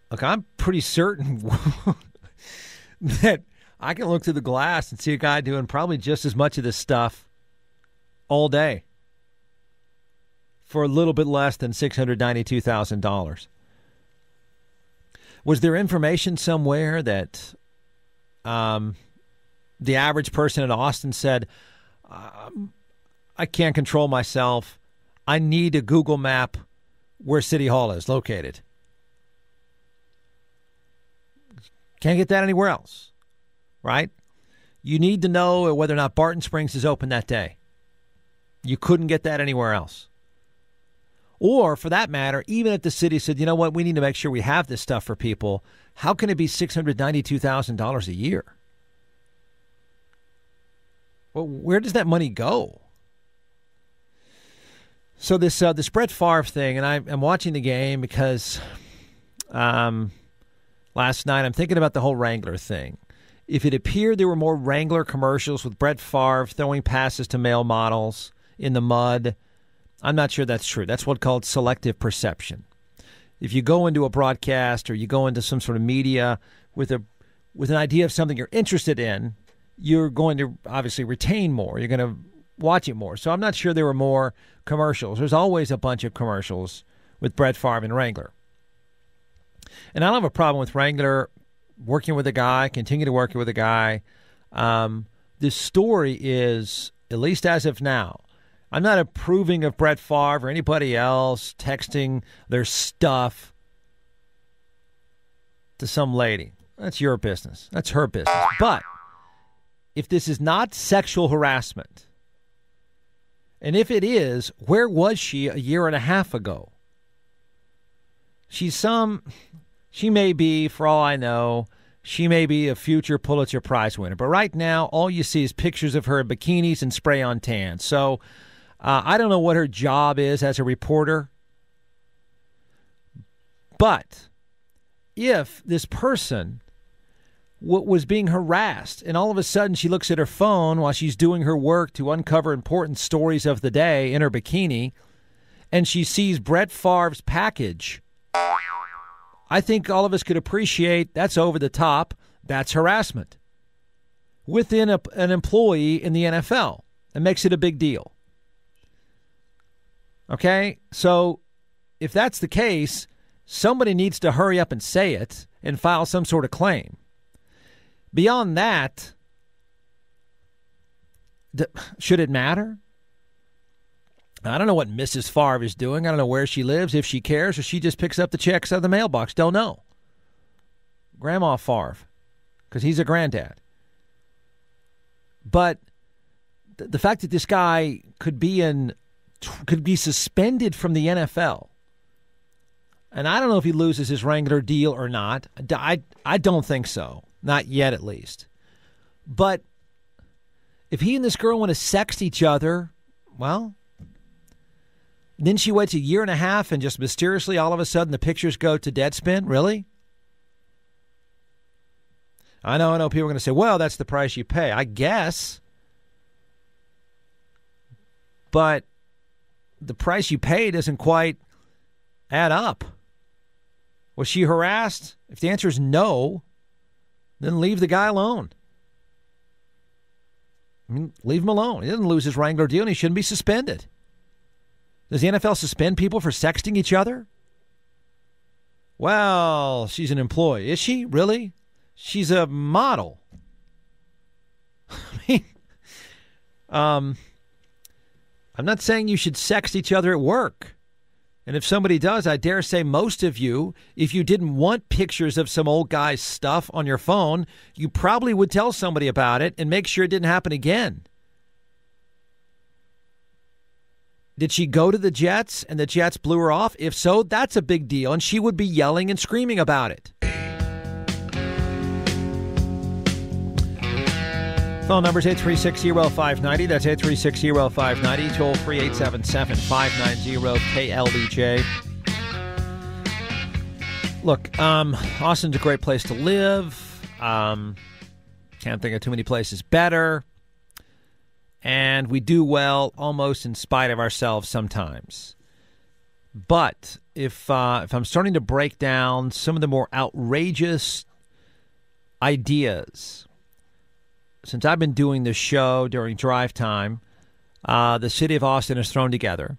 Look, I'm pretty certain that I can look through the glass and see a guy doing probably just as much of this stuff all day for a little bit less than $692,000. Was there information somewhere that the average person in Austin said, I can't control myself. I need a Google map where City Hall is located. Can't get that anywhere else, right? You need to know whether or not Barton Springs is open that day. You couldn't get that anywhere else. Or, for that matter, even if the city said, you know what, we need to make sure we have this stuff for people, how can it be $692,000 a year? Well, where does that money go? So this Brett Favre thing, and I'm watching the game because last night I'm thinking about the whole Wrangler thing. If it appeared there were more Wrangler commercials with Brett Favre throwing passes to male models in the mud, I'm not sure that's true. That's what's called selective perception. If you go into a broadcast or you go into some sort of media with an idea of something you're interested in, you're going to obviously retain more. You're going to watch it more. So I'm not sure there were more commercials. There's always a bunch of commercials with Brett Favre and Wrangler. And I don't have a problem with Wrangler working with a guy, continue to work with a guy. This story is, at least as of now, I'm not approving of Brett Favre or anybody else texting their stuff to some lady. That's your business. That's her business. But if this is not sexual harassment, and if it is, where was she a year and a half ago? She may be, for all I know, she may be a future Pulitzer Prize winner. But right now, all you see is pictures of her in bikinis and spray-on tan. So I don't know what her job is as a reporter. But if this person was being harassed and all of a sudden she looks at her phone while she's doing her work to uncover important stories of the day in her bikini and she sees Brett Favre's package, I think all of us could appreciate that's over the top. That's harassment within an employee in the NFL. It makes it a big deal. Okay? So if that's the case, somebody needs to hurry up and say it and file some sort of claim. Beyond that, should it matter? I don't know what Mrs. Favre is doing. I don't know where she lives, if she cares, or she just picks up the checks out of the mailbox. Don't know. Grandma Favre, because he's a granddad. But the fact that this guy could be suspended from the NFL, and I don't know if he loses his Wrangler deal or not. I don't think so. Not yet, at least. But if he and this girl want to sext each other, well, then she waits a year and a half and just mysteriously all of a sudden the pictures go to Deadspin? Really? I know people are going to say, well, that's the price you pay. I guess. But the price you pay doesn't quite add up. Was she harassed? If the answer is no, then leave the guy alone. I mean, leave him alone. He doesn't lose his Wrangler deal and he shouldn't be suspended. Does the NFL suspend people for sexting each other? Well, she's an employee. Is she? Really? She's a model. I mean, I'm not saying you should sext each other at work. And if somebody does, I dare say most of you, if you didn't want pictures of some old guy's stuff on your phone, you probably would tell somebody about it and make sure it didn't happen again. Did she go to the Jets and the Jets blew her off? If so, that's a big deal, and she would be yelling and screaming about it. Phone number is 836-0590. That's 836-0590. Toll free 877-590-KLBJ. Look, Austin's a great place to live. Can't think of too many places better. And we do well almost in spite of ourselves sometimes. But if I'm starting to break down some of the more outrageous ideas, since I've been doing this show during drive time, the city of Austin is thrown together.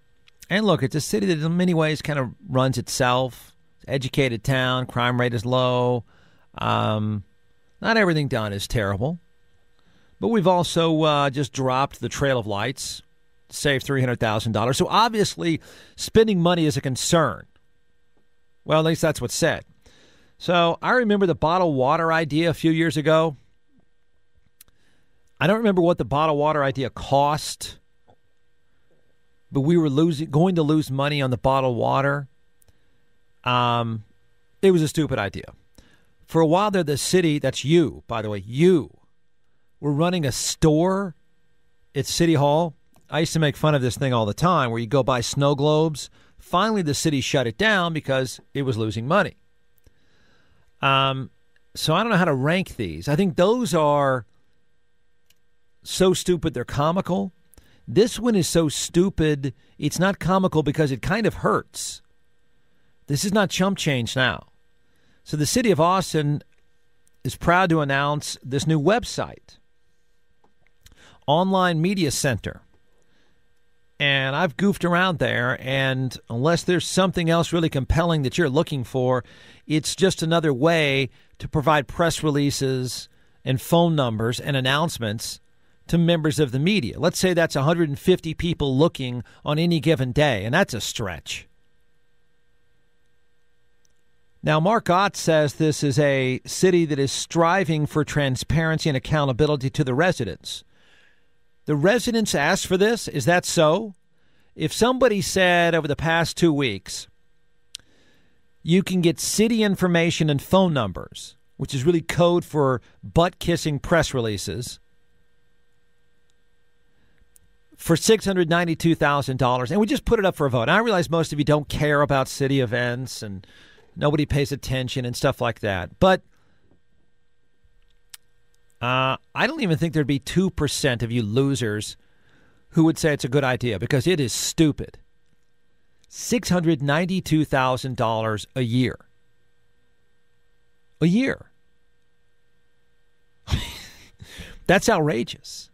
And look, it's a city that in many ways kind of runs itself. It's an educated town. Crime rate is low. Not everything done is terrible. But we've also just dropped the Trail of Lights, saved $300,000. So obviously, spending money is a concern. Well, at least that's what's said. So I remember the bottled water idea a few years ago. I don't remember what the bottled water idea cost, but we were going to lose money on the bottled water. It was a stupid idea. For a while there, the city, that's you, by the way, you, were running a store at City Hall. I used to make fun of this thing all the time where you go buy snow globes. Finally, the city shut it down because it was losing money. So I don't know how to rank these. I think those are so stupid they're comical. This one is so stupid it's not comical because it kind of hurts. This is not chump change now. So the city of Austin is proud to announce this new website, Online Media Center. And I've goofed around there, and unless there's something else really compelling that you're looking for, it's just another way to provide press releases and phone numbers and announcements to members of the media. Let's say that's 150 people looking on any given day, and that's a stretch. Now, Mark Ott says this is a city that is striving for transparency and accountability to the residents. The residents asked for this. Is that so? If somebody said over the past 2 weeks, you can get city information and phone numbers, which is really code for butt-kissing press releases, for $692,000, and we just put it up for a vote. And I realize most of you don't care about city events and nobody pays attention and stuff like that. But I don't even think there'd be 2% of you losers who would say it's a good idea because it is stupid. $692,000 a year. A year. That's outrageous.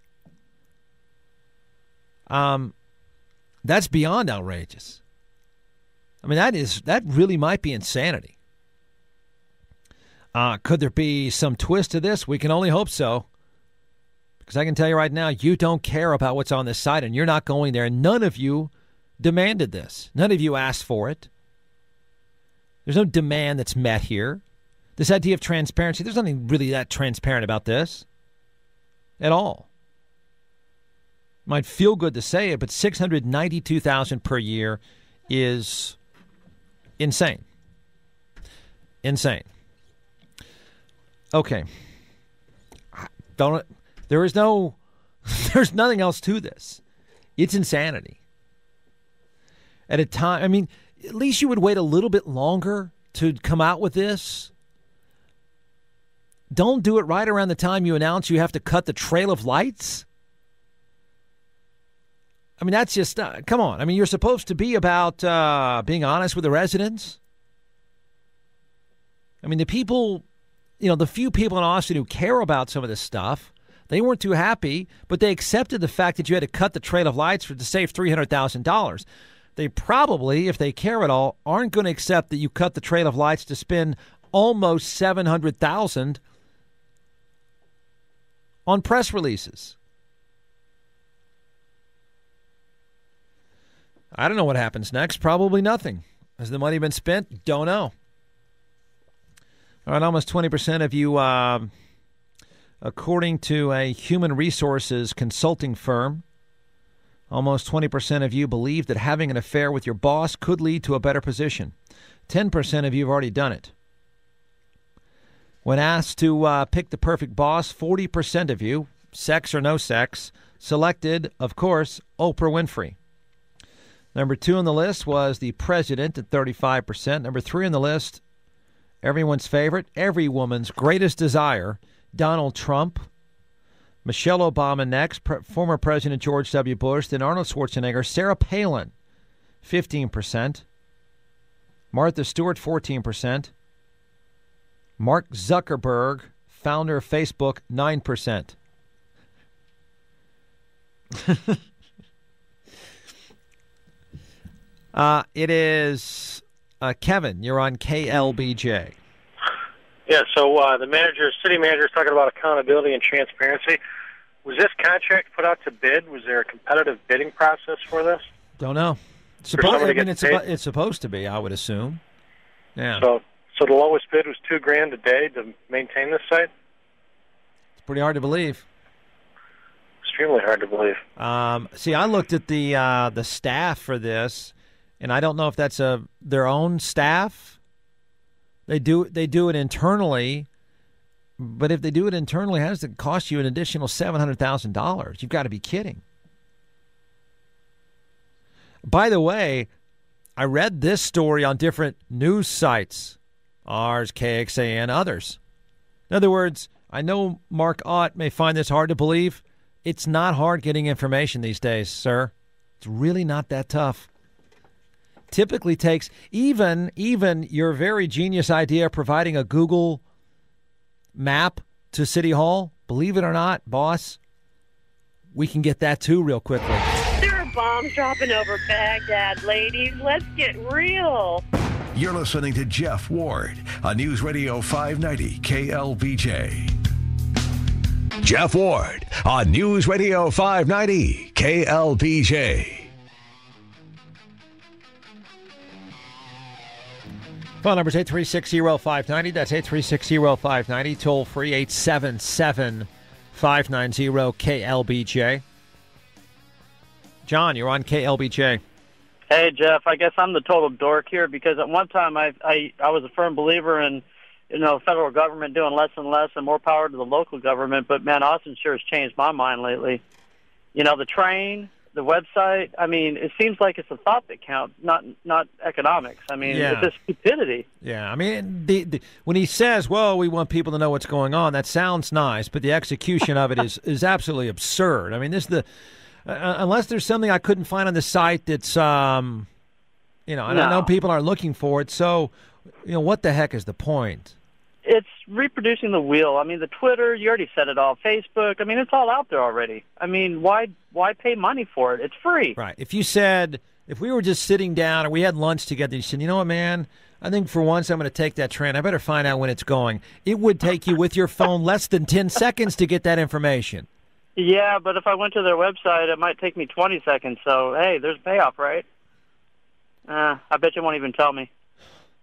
That's beyond outrageous. I mean, that really might be insanity. Could there be some twist to this? We can only hope so. Because I can tell you right now, you don't care about what's on this site, and you're not going there. And none of you demanded this. None of you asked for it. There's no demand that's met here. This idea of transparency, there's nothing really that transparent about this at all. Might feel good to say it, but $692,000 per year is insane. Insane. Okay. There's nothing else to this. It's insanity. At a time, I mean, at least you would wait a little bit longer to come out with this. Don't do it right around the time you announce you have to cut the Trail of Lights. I mean, that's just, come on. I mean, you're supposed to be about being honest with the residents. I mean, the people, the few people in Austin who care about some of this stuff, they weren't too happy, but they accepted the fact that you had to cut the Trail of Lights to save $300,000. They probably, if they care at all, aren't going to accept that you cut the Trail of Lights to spend almost $700,000 on press releases. I don't know what happens next. Probably nothing. Has the money been spent? Don't know. All right, almost 20% of you, according to a human resources consulting firm, Almost 20% of you believe that having an affair with your boss could lead to a better position. 10% of you have already done it. When asked to pick the perfect boss, 40% of you, sex or no sex, selected, of course, Oprah Winfrey. Number 2 on the list was the president at 35%. Number 3 on the list, everyone's favorite, every woman's greatest desire, Donald Trump. Michelle Obama next, former President George W. Bush, then Arnold Schwarzenegger, Sarah Palin, 15%. Martha Stewart, 14%. Mark Zuckerberg, founder of Facebook, 9%. It is Kevin. You're on KLBJ. Yeah, so the city manager is talking about accountability and transparency. Was this contract put out to bid? Was there a competitive bidding process for this? Don't know. It's supposed to be, I would assume. Yeah. So the lowest bid was $2,000 a day to maintain this site? It's pretty hard to believe. Extremely hard to believe. See, I looked at the staff for this, and I don't know if that's their own staff. They do it internally, but if they do it internally, how does it cost you an additional $700,000? You've got to be kidding. By the way, I read this story on different news sites, ours, KXAN, others. In other words, I know Mark Ott may find this hard to believe. It's not hard getting information these days, sir. It's really not that tough. Typically takes even your very genius idea of providing a Google map to City Hall. Believe it or not, boss, we can get that too real quickly. There are bombs dropping over Baghdad, ladies. Let's get real. You're listening to Jeff Ward on News Radio 590 KLBJ. Jeff Ward on News Radio 590 KLBJ. Phone number is 836-0590. That's 836-0590. Toll free 877-590-KLBJ. John, you're on KLBJ. Hey, Jeff. I guess I'm the total dork here because at one time I was a firm believer in federal government doing less and less and more power to the local government. But, man, Austin sure has changed my mind lately. The train, the website, I mean, it seems like it's a thought that counts, not economics. I mean, It's a stupidity. Yeah, I mean, when he says, well, we want people to know what's going on, that sounds nice, but the execution of it is absolutely absurd. I mean, unless there's something I couldn't find on the site that's, and I know people are looking for it, so, what the heck is the point? It's reproducing the wheel. I mean, the Twitter, you already said it all. Facebook, I mean, it's all out there already. I mean, why pay money for it? It's free. Right. If we were just sitting down or we had lunch together, you said, you know what, man, I think for once I'm going to take that train. I better find out when it's going. It would take you with your phone less than 10 seconds to get that information. Yeah, but if I went to their website, it might take me 20 seconds. So, hey, there's payoff, right? I bet you won't even tell me.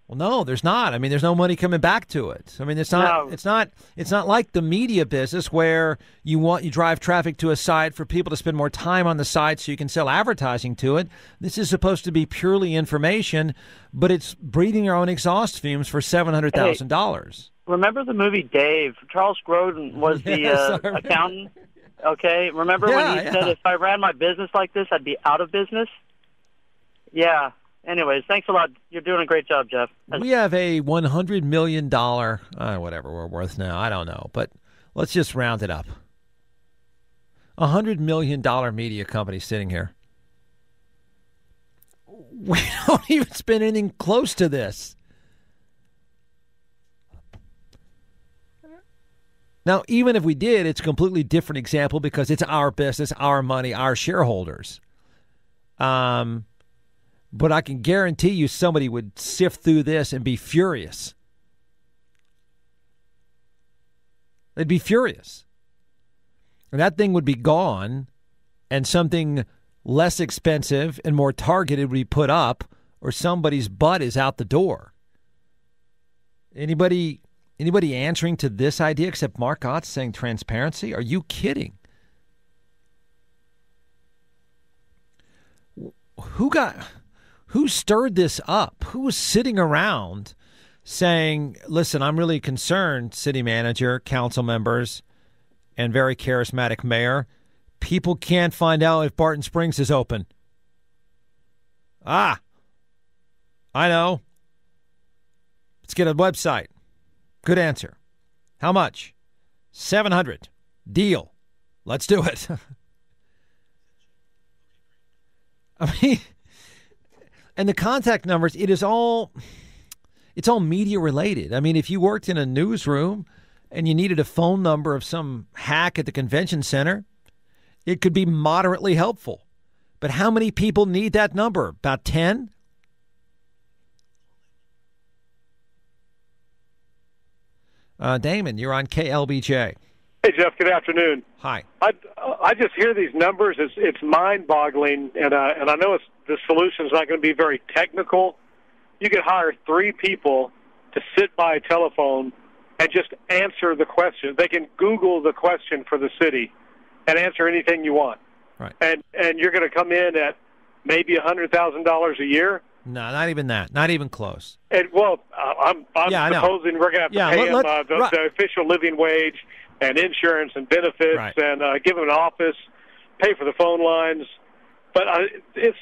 Well, no, there's not. I mean, there's no money coming back to it. I mean, it's not like the media business where you drive traffic to a site for people to spend more time on the site so you can sell advertising to it. This is supposed to be purely information, but it's breathing your own exhaust fumes for $700,000. Remember the movie Dave? Charles Grodin was the accountant. Okay, remember when he said if I ran my business like this, I'd be out of business? Yeah. Anyways, thanks a lot. You're doing a great job, Jeff. We have a $100 million, whatever we're worth now, I don't know, but let's just round it up. $100 million media company sitting here. We don't even spend anything close to this. Now, even if we did, it's a completely different example because it's our business, our money, our shareholders. But I can guarantee you somebody would sift through this and be furious. They'd be furious. And that thing would be gone, and something less expensive and more targeted would be put up, or somebody's butt is out the door. Anybody answering to this idea except Mark Ott saying transparency? Are you kidding? who stirred this up? Who was sitting around saying, listen, I'm really concerned, city manager, council members, and very charismatic mayor. People can't find out if Barton Springs is open. I know. Let's get a website. Good answer. How much? $700. Deal. Let's do it. I mean, and the contact numbers, it's all media related. I mean, if you worked in a newsroom and you needed a phone number of some hack at the convention center, it could be moderately helpful. But how many people need that number? About 10? Damon, you're on KLBJ. Hey, Jeff, good afternoon. Hi. I just hear these numbers. It's mind-boggling, and I know the solution's not going to be very technical. You could hire 3 people to sit by a telephone and just answer the question. They can Google the question for the city and answer anything you want. Right. And you're going to come in at maybe $100,000 a year. No, not even that. Not even close. And I'm supposing we're going to have to pay them the official living wage and insurance and benefits and give them an office, pay for the phone lines. But it's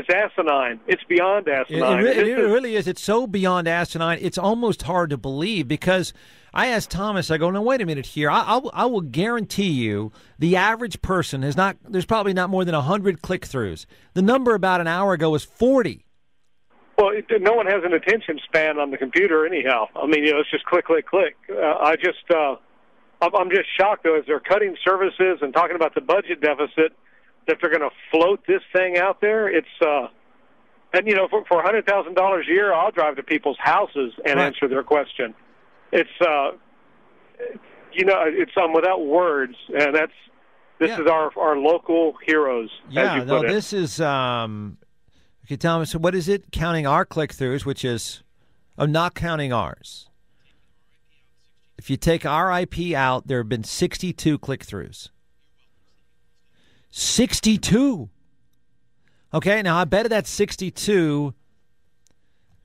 asinine. It's beyond asinine. It really is. It's so beyond asinine. It's almost hard to believe because I asked Thomas, I go, no, wait a minute here. I will guarantee you the average person there's probably not more than 100 click-throughs. The number about an hour ago was 40. Well, no one has an attention span on the computer anyhow. I mean, it's just click, click, click. I'm just shocked, though, as they're cutting services and talking about the budget deficit, that they're going to float this thing out there. It's and for $100,000 a year, I'll drive to people's houses and answer their question. It's it's without words, and this is our local heroes. Yeah, as you put it. This is okay. Tell me, so what is it? Counting our click-throughs, which is not counting ours. If you take our IP out, there have been 62 click-throughs. 62. Okay, now I bet of that 62,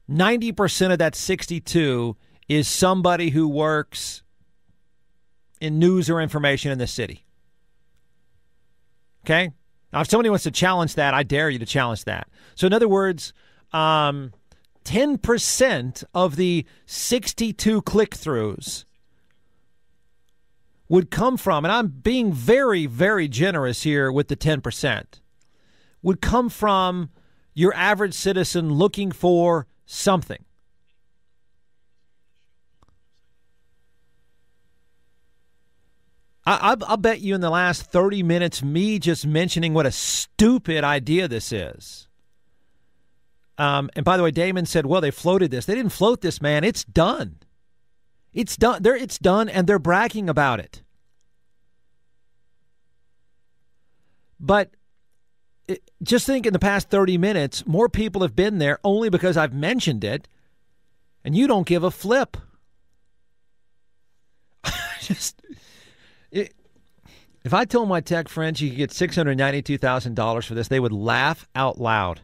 90% of that 62 is somebody who works in news or information in the city. Okay? Now, if somebody wants to challenge that, I dare you to challenge that. So, in other words, 10% of the 62 click-throughs would come from, and I'm being very, very generous here with the 10%, would come from your average citizen looking for something. I'll bet you in the last 30 minutes, me just mentioning what a stupid idea this is. And by the way, Damon said, well, they floated this. They didn't float this, man. It's done. It's done. It's done, and they're bragging about it. But just think in the past 30 minutes, more people have been there only because I've mentioned it, and you don't give a flip. If I told my tech friends you could get $692,000 for this, they would laugh out loud.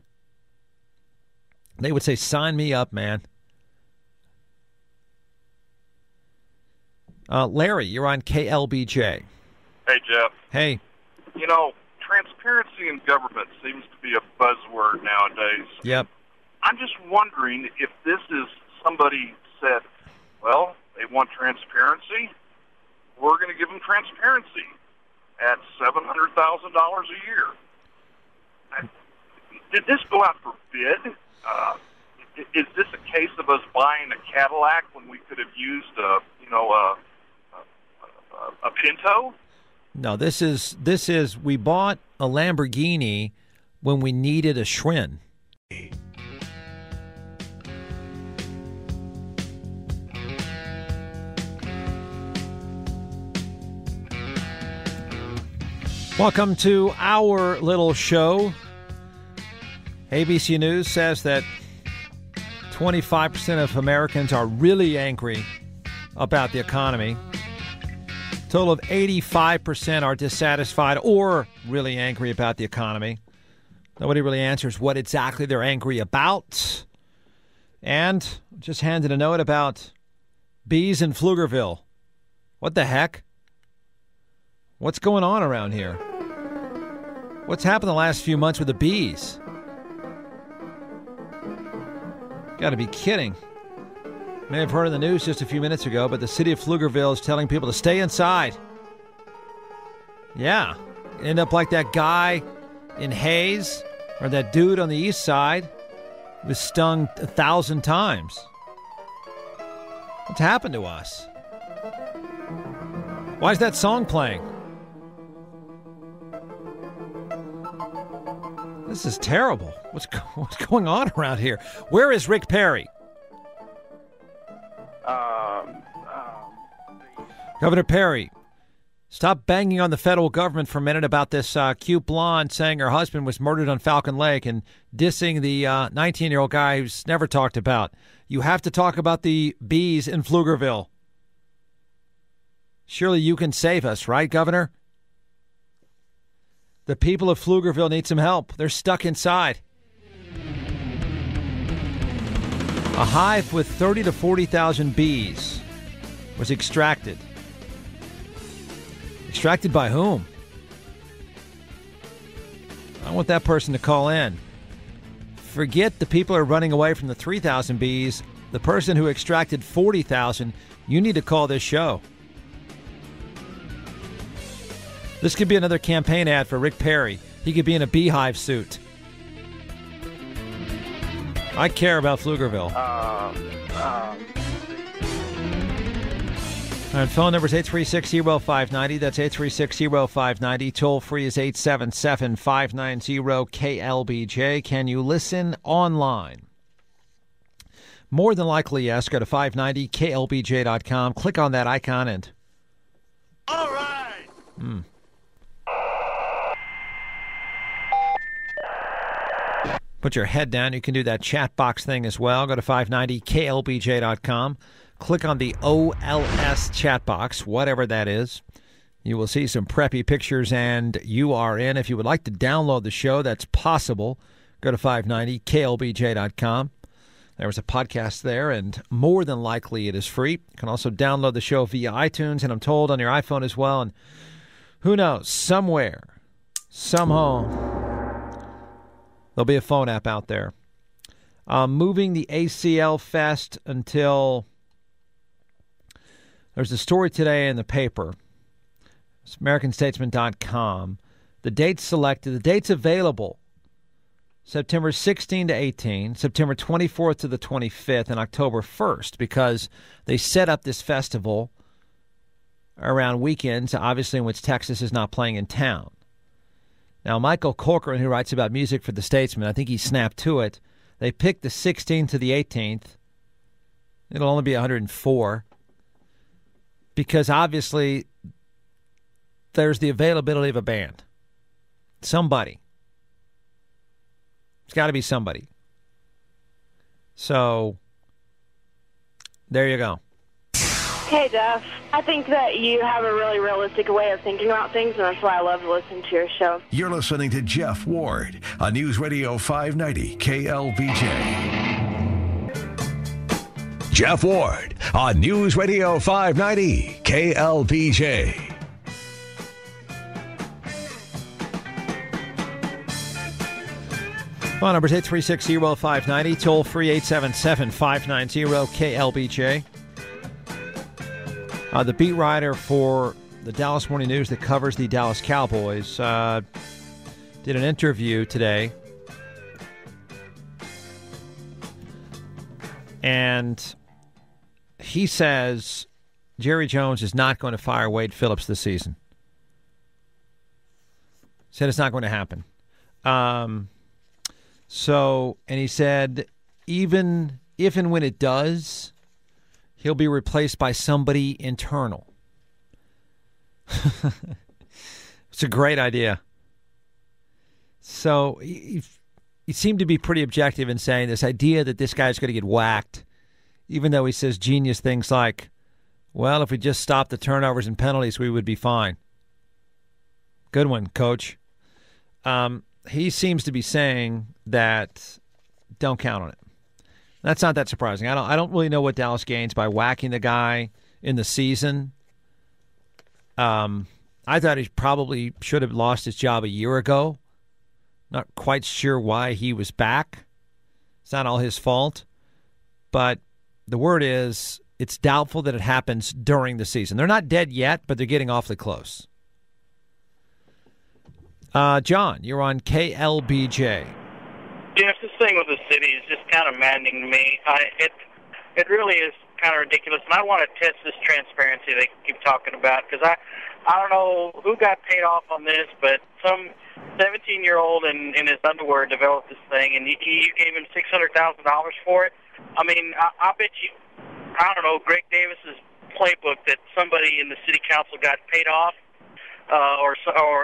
They would say, sign me up, man. Larry, you're on KLBJ. Hey, Jeff. Hey. Transparency in government seems to be a buzzword nowadays. Yep. I'm just wondering if this is somebody said, well, they want transparency. We're going to give them transparency at $700,000 a year. Did this go out for bid? Is this a case of us buying a Cadillac when we could have used a Pinto? No, this is we bought a Lamborghini when we needed a Schwinn. Welcome to our little show. ABC News says that 25% of Americans are really angry about the economy. A total of 85% are dissatisfied or really angry about the economy. Nobody really answers what exactly they're angry about. And just handed a note about bees in Pflugerville. What the heck? What's going on around here? What's happened the last few months with the bees? Got to be kidding. May have heard in the news just a few minutes ago, but the city of Pflugerville is telling people to stay inside. Yeah. End up like that guy in Hayes, or that dude on the east side was stung 1,000 times. What's happened to us? Why is that song playing? This is terrible. What's going on around here? Where is Rick Perry? Governor Perry, stop banging on the federal government for a minute about this cute blonde saying her husband was murdered on Falcon Lake and dissing the 19-year-old guy who's never talked about. You have to talk about the bees in Pflugerville. Surely you can save us, right, Governor? The people of Pflugerville need some help. They're stuck inside. A hive with 30 to 40,000 bees was extracted. Extracted by whom? I want that person to call in. Forget the people who are running away from the 3,000 bees. The person who extracted 40,000, you need to call this show. This could be another campaign ad for Rick Perry. He could be in a beehive suit. I care about Pflugerville. All right, phone number is 836-0590. That's 836-0590. Toll free is 877-590-KLBJ. Can you listen online? More than likely, yes. Go to 590KLBJ.com. Click on that icon and... All right! Put your head down. You can do that chat box thing as well. Go to 590KLBJ.com. Click on the OLS chat box, whatever that is. You will see some preppy pictures, and you are in. If you would like to download the show, that's possible. Go to 590KLBJ.com. There was a podcast there, and more than likely it is free. You can also download the show via iTunes, and I'm told on your iPhone as well. And who knows, somewhere, somehow, there'll be a phone app out there. Moving the ACL Fest until... There's a story today in the paper. It's AmericanStatesman.com. The dates selected, the dates available, September 16 to 18, September 24th to the 25th, and October 1st, because they set up this festival around weekends, obviously in which Texas is not playing in town. Now, Michael Corcoran, who writes about music for The Statesman, I think he snapped to it. They picked the 16th to the 18th. It'll only be 104. Because obviously there's the availability of a band. Somebody. It's got to be somebody. So, there you go. Hey, Jeff. I think that you have a really realistic way of thinking about things, and that's why I love to listen to your show. You're listening to Jeff Ward on News Radio 590 KLBJ. Jeff Ward on News Radio 590 KLBJ. Phone number is 836-0590. Toll free 877-590-KLBJ. The beat writer for the Dallas Morning News that covers the Dallas Cowboys did an interview today. And he says Jerry Jones is not going to fire Wade Phillips this season. Said it's not going to happen. And he said, even if and when it does, he'll be replaced by somebody internal. It's a great idea. So he seemed to be pretty objective in saying this idea that this guy's going to get whacked, even though he says genius things like, well, if we just stopped the turnovers and penalties, we would be fine. Good one, Coach. he seems to be saying that don't count on it. That's not that surprising. I don't really know what Dallas gains by whacking the guy in the season. I thought he probably should have lost his job a year ago. Not quite sure why he was back. It's not all his fault. But the word is it's doubtful that it happens during the season. They're not dead yet, but they're getting awfully close. John, you're on KLBJ. Jeff, this thing with the city is just kind of maddening to me. It really is kind of ridiculous, and I want to test this transparency they keep talking about, because I don't know who got paid off on this, but some 17-year-old in his underwear developed this thing, and you gave him $600,000 for it. I mean, I bet you, I don't know, Greg Davis's playbook that somebody in the city council got paid off, or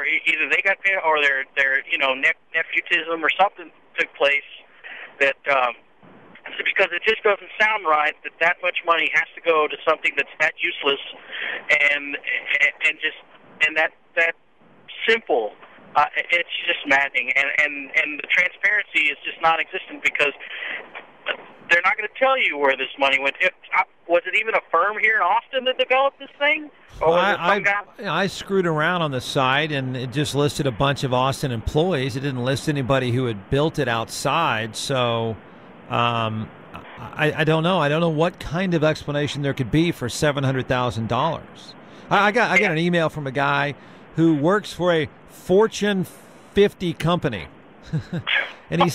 either they got paid or their nepotism or something took place that. Because it just doesn't sound right that much money has to go to something that's that useless and that simple. It's just maddening, and the transparency is just non-existent because they're not going to tell you where this money went. Was it even a firm here in Austin that developed this thing? Or was it some guy? I screwed around on the site, and it just listed a bunch of Austin employees. It didn't list anybody who had built it outside, so... I don't know. I don't know what kind of explanation there could be for $700,000. I got an email from a guy who works for a Fortune 50 company, and he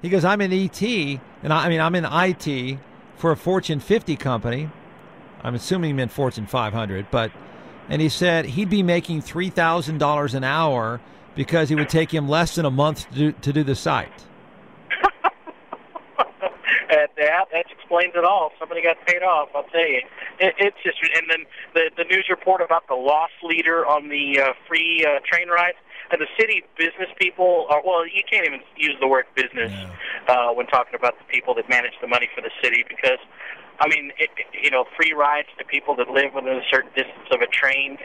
goes, I'm in ET, and I'm in IT for a Fortune 50 company. I'm assuming he meant Fortune 500, and he said he'd be making $3,000 an hour because it would take him less than a month to do the site. That explains it all. Somebody got paid off, I'll tell you. It's just, and then the news report about the loss leader on the free train rides, and the city business people you can't even use the word business when talking about the people that manage the money for the city, because, I mean, free rides to people that live within a certain distance of a train,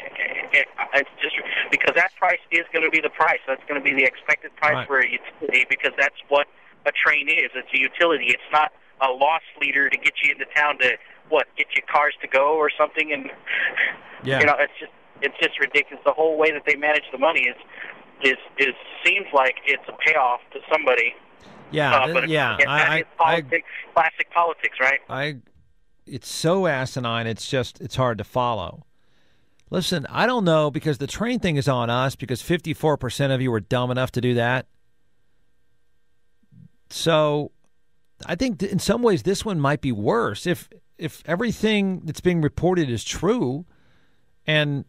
it's just because that price is going to be the price. That's going to be the expected price for a utility, because that's what a train is. It's a utility. It's not a loss leader to get you into town to get your cars to go or something. And it's just ridiculous. The whole way that they manage the money is seems like it's a payoff to somebody. Classic politics, right? It's so asinine. It's hard to follow. Listen, I don't know, because the train thing is on us because 54% of you were dumb enough to do that. So I think in some ways this one might be worse. If everything that's being reported is true, and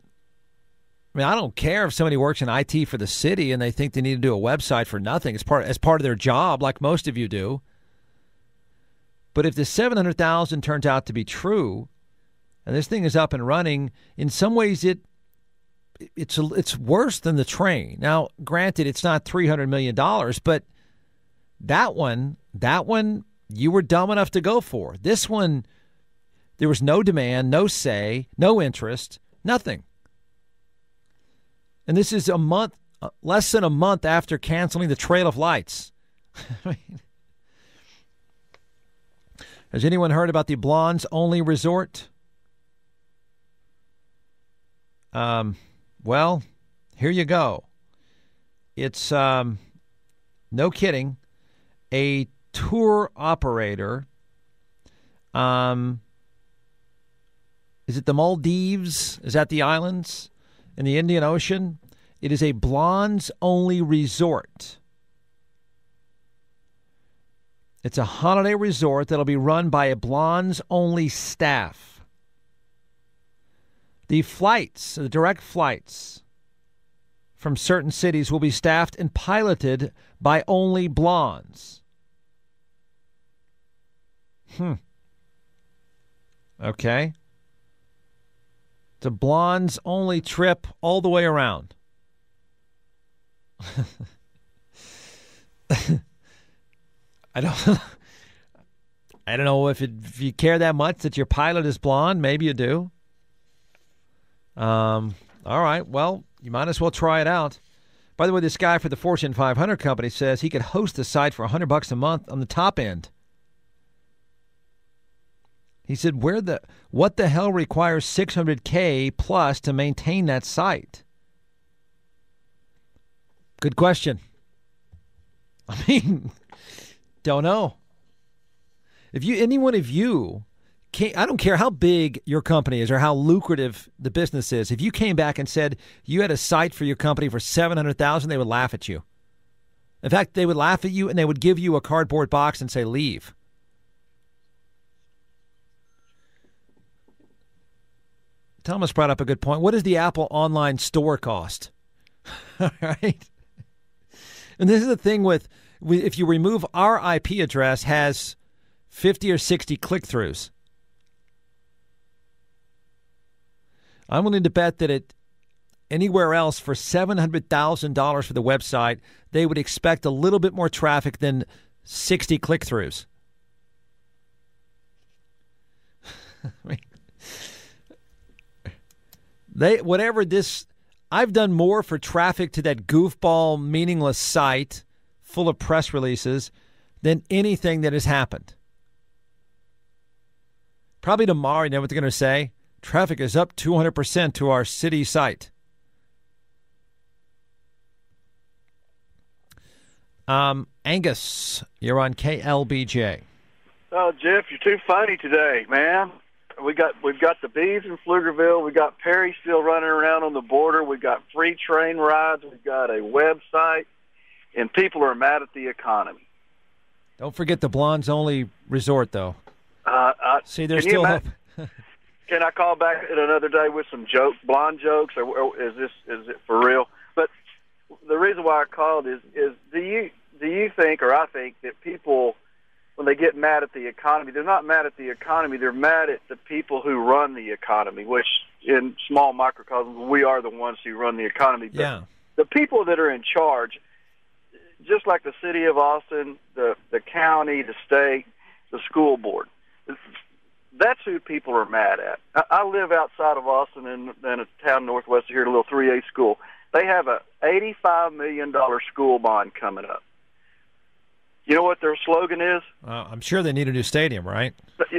I don't care if somebody works in IT for the city and they think they need to do a website for nothing as part of their job, like most of you do. But if the $700,000 turns out to be true, and this thing is up and running, in some ways it's worse than the train. Now, granted, it's not $300 million, but that one you were dumb enough to go for. This one, there was no demand, no say, no interest, nothing. And this is less than a month after canceling the Trail of Lights. Has anyone heard about the Blondes Only Resort? Well, here you go. It's, no kidding, a tour operator. Is it the Maldives? Is that the islands in the Indian Ocean? It is a blondes-only resort. It's a holiday resort that'll be run by a blondes-only staff. The flights, the direct flights from certain cities will be staffed and piloted by only blondes. Okay. It's a blondes-only trip all the way around. I don't know if you care that much that your pilot is blonde. Maybe you do. All right. Well, you might as well try it out. By the way, this guy for the Fortune 500 company says he could host the site for $100 a month on the top end. He said, what the hell requires $600K plus to maintain that site? Good question. I mean, don't know. Any one of you, I don't care how big your company is or how lucrative the business is. If you came back and said you had a site for your company for $700,000, they would laugh at you. In fact, they would laugh at you and they would give you a cardboard box and say, leave. Thomas brought up a good point. What does the Apple online store cost? All right. And this is the thing with if you remove our IP address, has 50 or 60 click-throughs. I'm willing to bet that anywhere else for $700,000 for the website, they would expect a little bit more traffic than 60 click-throughs. I mean, I've done more for traffic to that goofball, meaningless site full of press releases than anything that has happened. Probably tomorrow, you know what they're going to say? Traffic is up 200% to our city site. Angus, you're on KLBJ. Oh, Jeff, you're too funny today, man. We've got the bees in Pflugerville. We got Perry still running around on the border. We got free train rides. We've got a website, and people are mad at the economy. Don't forget the blondes only resort, though. See, there's still hope. Can I call back at another day with some blonde jokes, or is it for real? But the reason why I called is do you think, or I think, that people, when they get mad at the economy, they're not mad at the economy, they're mad at the people who run the economy, which in small microcosms, we are the ones who run the economy. But yeah. The people that are in charge, just like the city of Austin, the county, the state, the school board, that's who people are mad at. I live outside of Austin in a town northwest of here, a little 3A school. They have a $85 million school bond coming up. You know what their slogan is? I'm sure they need a new stadium, right?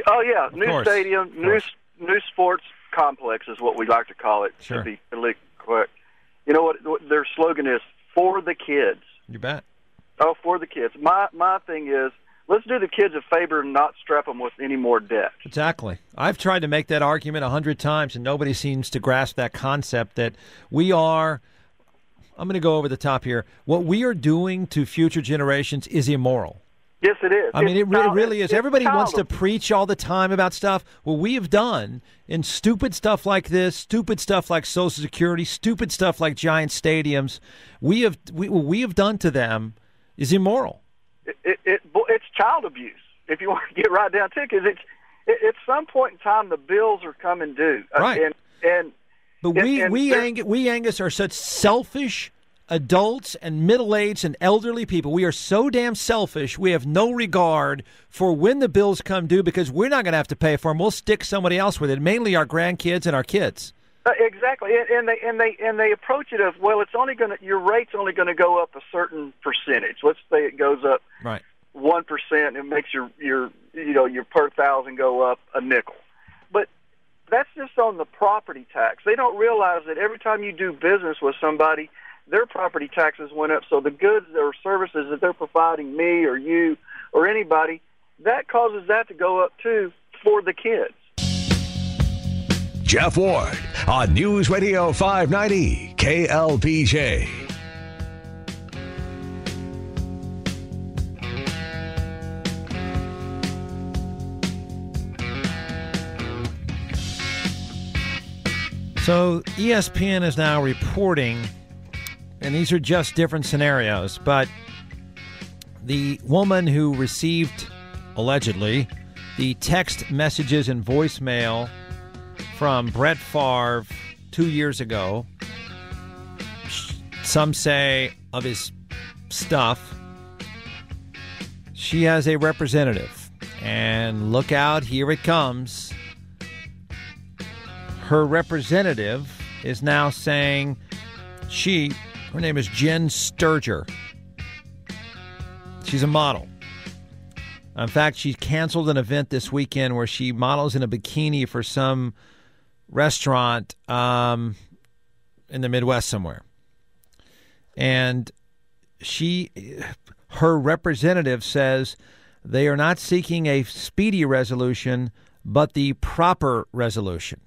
Oh, yeah. New course. stadium, new sports complex is what we like to call it, sure. to be correct. You know what their slogan is? For the kids. You bet. Oh, for the kids. My thing is, let's do the kids a favor and not strap them with any more debt. Exactly. I've tried to make that argument 100 times, and nobody seems to grasp that concept that we are – I'm going to go over the top here. What we are doing to future generations is immoral. Yes, it is. I mean, it really is. Everybody wants to preach all the time about stuff. What we have done in stupid stuff like this, stupid stuff like Social Security, stupid stuff like giant stadiums, what we have done to them is immoral. It's child abuse, if you want to get right down to it, because at some point in time, the bills are coming due. Right. But we, Angus, are such selfish adults and middle-aged and elderly people. We are so damn selfish. We have no regard for when the bills come due because we're not going to have to pay for them. We'll stick somebody else with it, mainly our grandkids and our kids. Exactly, and they approach it as, well, your rate's only going to go up a certain percentage. Let's say it goes up 1%. It makes your per thousand go up a nickel. But that's just on the property tax. They don't realize that every time you do business with somebody, their property taxes went up. So the goods or services that they're providing me or you or anybody, that causes that to go up too for the kids. Jeff Ward on News Radio 590 KLBJ. So ESPN is now reporting, and these are just different scenarios, but the woman who received, allegedly, the text messages and voicemail from Brett Favre 2 years ago, some say of his stuff, she has a representative. And look out, here it comes. Her representative is now saying she Her name is Jen Sturger. She's a model. In fact, she canceled an event this weekend where she models in a bikini for some restaurant in the Midwest somewhere. And her representative says they are not seeking a speedy resolution, but the proper resolution.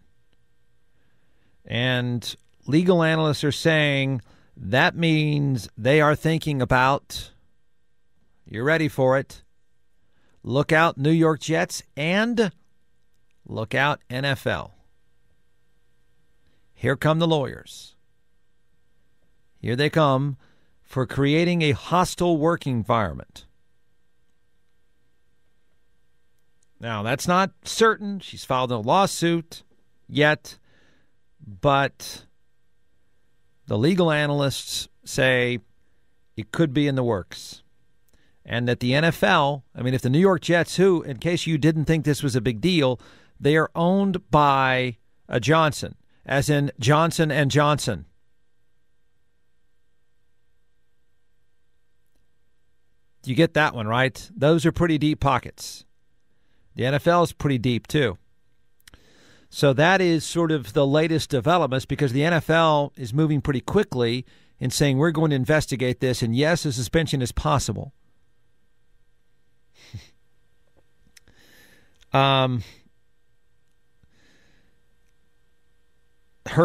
And legal analysts are saying that means they are thinking about, you're ready for it, look out New York Jets and look out NFL. Here come the lawyers. Here they come for creating a hostile work environment. Now, that's not certain. She's filed no lawsuit yet, but the legal analysts say it could be in the works. And that the NFL, I mean, if the New York Jets, who, in case you didn't think this was a big deal, they are owned by a Johnson, as in Johnson & Johnson. You get that one, right? Those are pretty deep pockets. The NFL is pretty deep, too. So that is sort of the latest developments because the NFL is moving pretty quickly in saying we're going to investigate this, and yes, a suspension is possible. Her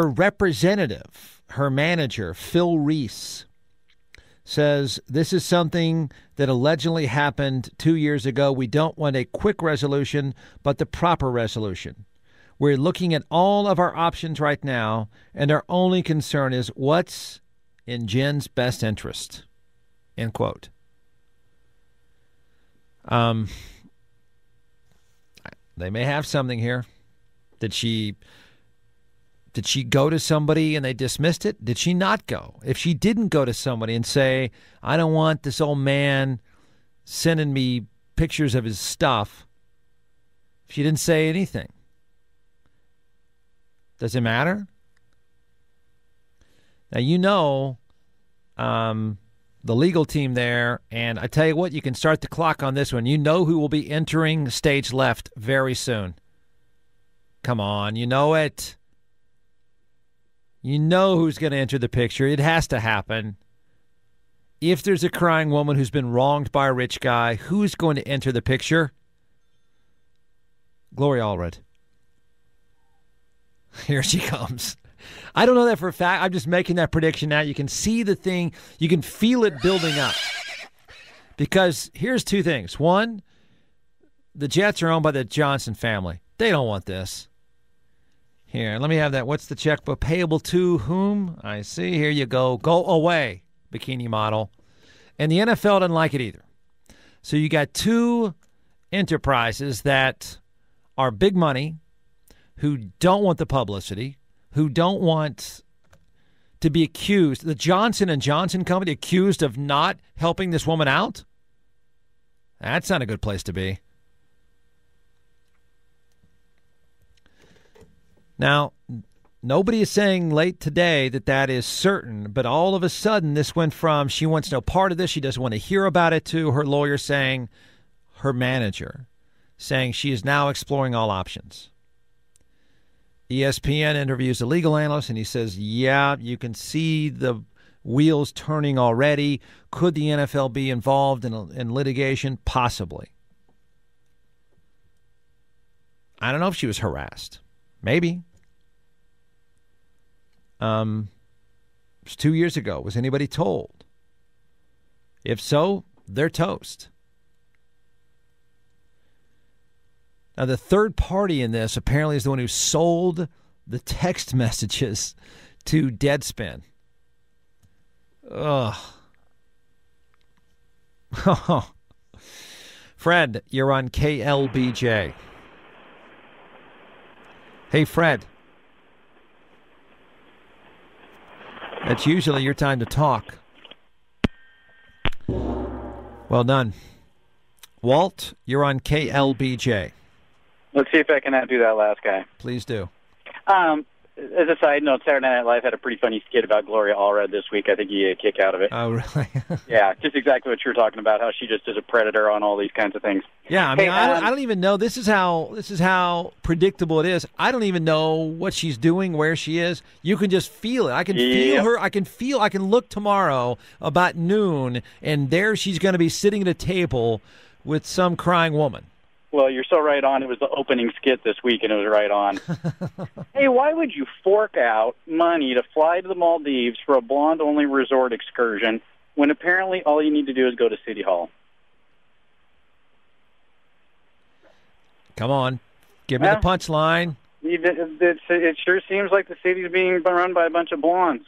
representative, her manager, Phil Reese, says this is something that allegedly happened 2 years ago. We don't want a quick resolution, but the proper resolution. We're looking at all of our options right now, and our only concern is what's in Jen's best interest. End quote. They may have something here. Did she go to somebody and they dismissed it? Did she not go? If she didn't go to somebody and say, I don't want this old man sending me pictures of his stuff, if she didn't say anything, does it matter? Now, you know the legal team there, and I tell you what, you can start the clock on this one. You know who will be entering stage left very soon. Come on, you know it. You know who's going to enter the picture. It has to happen. If there's a crying woman who's been wronged by a rich guy, who's going to enter the picture? Gloria Allred. Here she comes. I don't know that for a fact. I'm just making that prediction now. You can see the thing. You can feel it building up. Because here's two things. One, the Jets are owned by the Johnson family. They don't want this. Here, let me have that. What's the checkbook? Payable to whom? I see. Here you go. Go away, bikini model. And the NFL doesn't like it either. So you got two enterprises that are big money, who don't want the publicity, who don't want to be accused. The Johnson & Johnson company accused of not helping this woman out? That's not a good place to be. Now, nobody is saying late today that that is certain, but all of a sudden this went from she wants no part of this, she doesn't want to hear about it, to her lawyer saying, her manager, saying she is now exploring all options. ESPN interviews a legal analyst, and he says, yeah, you can see the wheels turning already. Could the NFL be involved in litigation? Possibly. I don't know if she was harassed. Maybe. It was 2 years ago. Was anybody told? If so, they're toast. Now, the third party in this apparently is the one who sold the text messages to Deadspin. Ugh. Fred, you're on KLBJ. Hey, Fred. That's usually your time to talk. Well done. Walt, you're on KLBJ. Let's see if I can outdo that last guy. Please do. as a side note, Saturday Night Live had a pretty funny skit about Gloria Allred this week. I think you get a kick out of it. Oh, really? Yeah, just exactly what you were talking about, how she just is a predator on all these kinds of things. Yeah, I mean, I don't even know. This is how predictable it is. I don't even know what she's doing, where she is. You can just feel it. I can feel her. I can look tomorrow about noon, and there she's going to be sitting at a table with some crying woman. Well, you're so right on. It was the opening skit this week, and it was right on. Hey, why would you fork out money to fly to the Maldives for a blonde-only resort excursion when apparently all you need to do is go to City Hall? Come on. Give me the punchline. It sure seems like the city's being run by a bunch of blondes.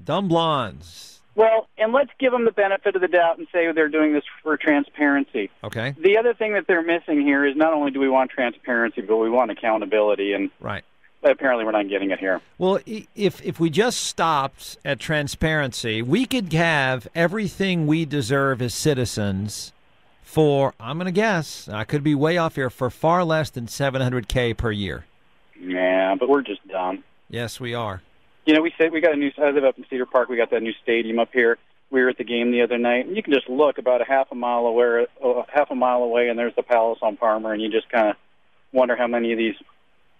Dumb blondes. Well, and let's give them the benefit of the doubt and say they're doing this for transparency. Okay. The other thing that they're missing here is not only do we want transparency, but we want accountability, and right. Apparently we're not getting it here. Well, if we just stopped at transparency, we could have everything we deserve as citizens for, I'm going to guess, I could be way off here, for far less than $700K per year. Yeah, but we're just dumb. Yes, we are. You know, we got a new. I live up in Cedar Park. We got that new stadium up here. We were at the game the other night, and you can just look about a half a mile away, and there's the Palace on Palmer, and you just kind of wonder how many of these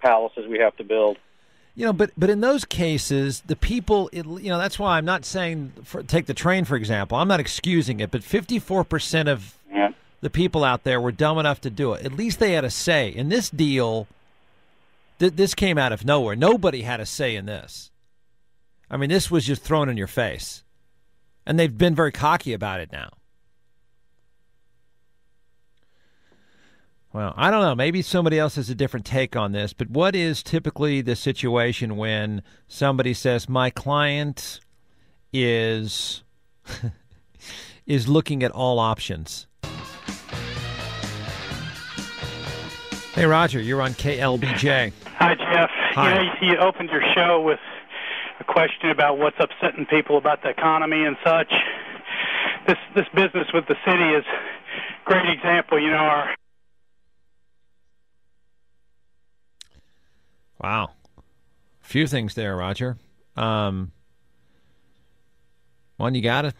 palaces we have to build. You know, but in those cases, the people, that's why I'm not saying take the train, for example. I'm not excusing it, but 54% of the people out there were dumb enough to do it. At least they had a say. In this deal, this came out of nowhere. Nobody had a say in this. I mean, this was just thrown in your face. And they've been very cocky about it now. Well, I don't know. Maybe somebody else has a different take on this, but what is typically the situation when somebody says, my client is looking at all options? Hey, Roger, you're on KLBJ. Hi, Jeff. Hi. You opened your show with a question about what's upsetting people about the economy and such. This business with the city is a great example. Wow. A few things there, Roger. One, you gotta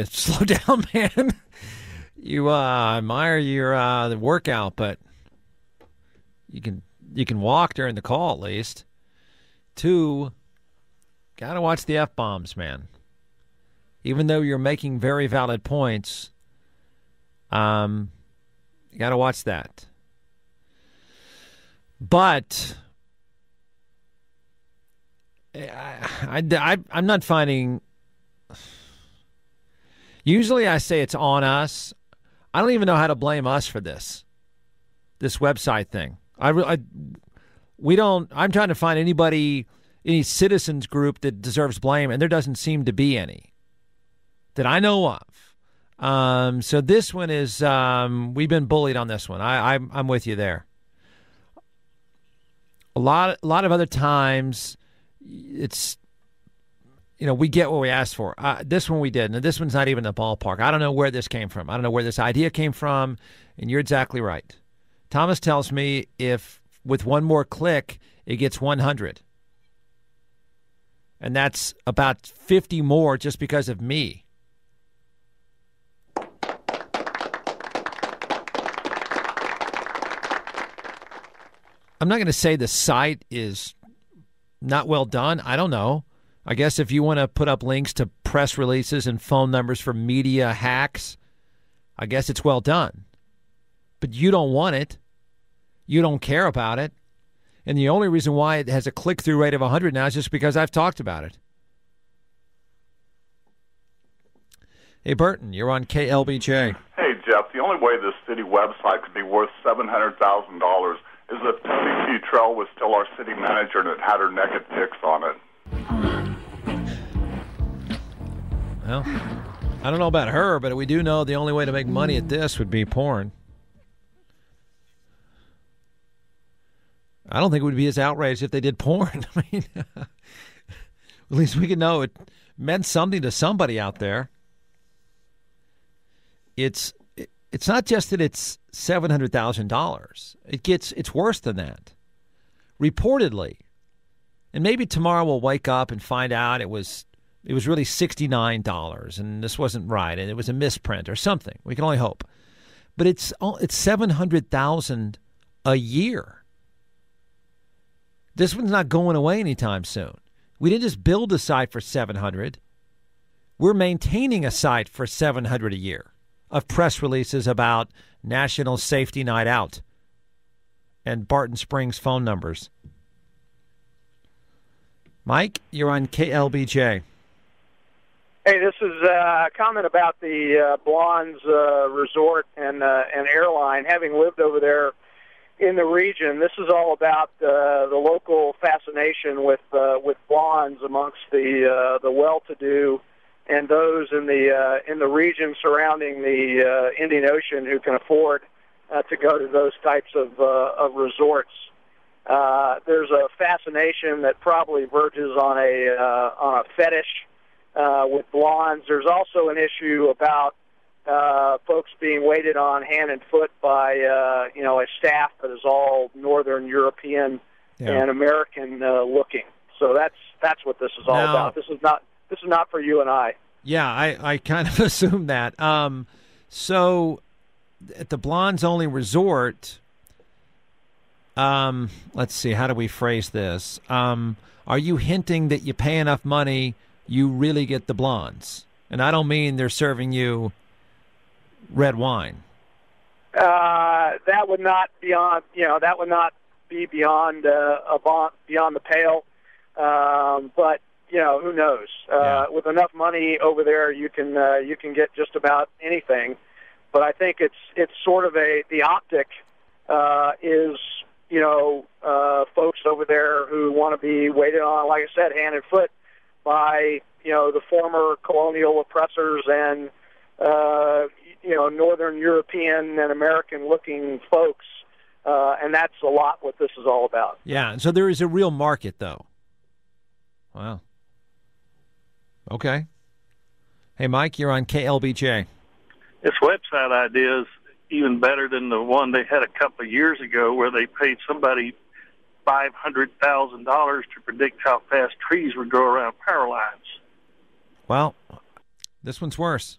slow down, man. You admire your the workout, but you can walk during the call at least. Two, gotta watch the F-bombs, man. Even though you're making very valid points, you gotta watch that. But I'm not finding. Usually I say it's on us. I don't even know how to blame us for this website thing. We don't. I'm trying to find any citizens group that deserves blame, and there doesn't seem to be any that I know of. So this one is we've been bullied on this one. I'm with you there. A lot of other times, it's we get what we asked for. This one we did, and this one's not even in the ballpark. I don't know where this came from. I don't know where this idea came from, and you're exactly right. Thomas tells me if with one more click, it gets 100. And that's about 50 more just because of me. I'm not going to say the site is not well done. I don't know. I guess if you want to put up links to press releases and phone numbers for media hacks, I guess it's well done. But you don't want it. You don't care about it. And the only reason why it has a click-through rate of 100 now is just because I've talked about it. Hey, Burton, you're on KLBJ. Hey, Jeff, the only way this city website could be worth $700,000 is if Tony Futrell was still our city manager and it had her naked pics on it. Well, I don't know about her, but we do know the only way to make money at this would be porn. I don't think it would be as outraged if they did porn. I mean, at least we could know it meant something to somebody out there. It's not just that it's $700,000. It's worse than that. Reportedly, And maybe tomorrow we'll wake up and find out it was really $69 and this wasn't right and it was a misprint or something. We can only hope. But it's $700,000 a year. This one's not going away anytime soon. We didn't just build a site for $700. We're maintaining a site for $700 a year of press releases about National Safety Night Out and Barton Springs phone numbers. Mike, you're on KLBJ. Hey, this is a comment about the Blondes Resort and airline. Having lived over there in the region, this is all about the local fascination with blondes amongst the well-to-do and those in the region surrounding the Indian Ocean who can afford to go to those types of resorts. There's a fascination that probably verges on a fetish with blondes. There's also an issue about folks being waited on hand and foot by a staff that is all Northern European and American looking. So that's what this is all about. This is not for you and I. Yeah, I kind of assumed that. So at the Blondes Only Resort, let's see, how do we phrase this? Are you hinting that you pay enough money, you really get the blondes? And I don't mean they're serving you red wine. That would not be beyond beyond the pale. But who knows? With enough money over there, you can get just about anything. But I think it's sort of the optic is folks over there who want to be waited on, like I said, hand and foot by the former colonial oppressors and Northern European and American looking folks, and that's a lot what this is all about. Yeah, so there is a real market, though. Wow. Okay. Hey, Mike, you're on KLBJ. This website idea is even better than the one they had a couple of years ago where they paid somebody $500,000 to predict how fast trees would grow around power lines. Well, this one's worse.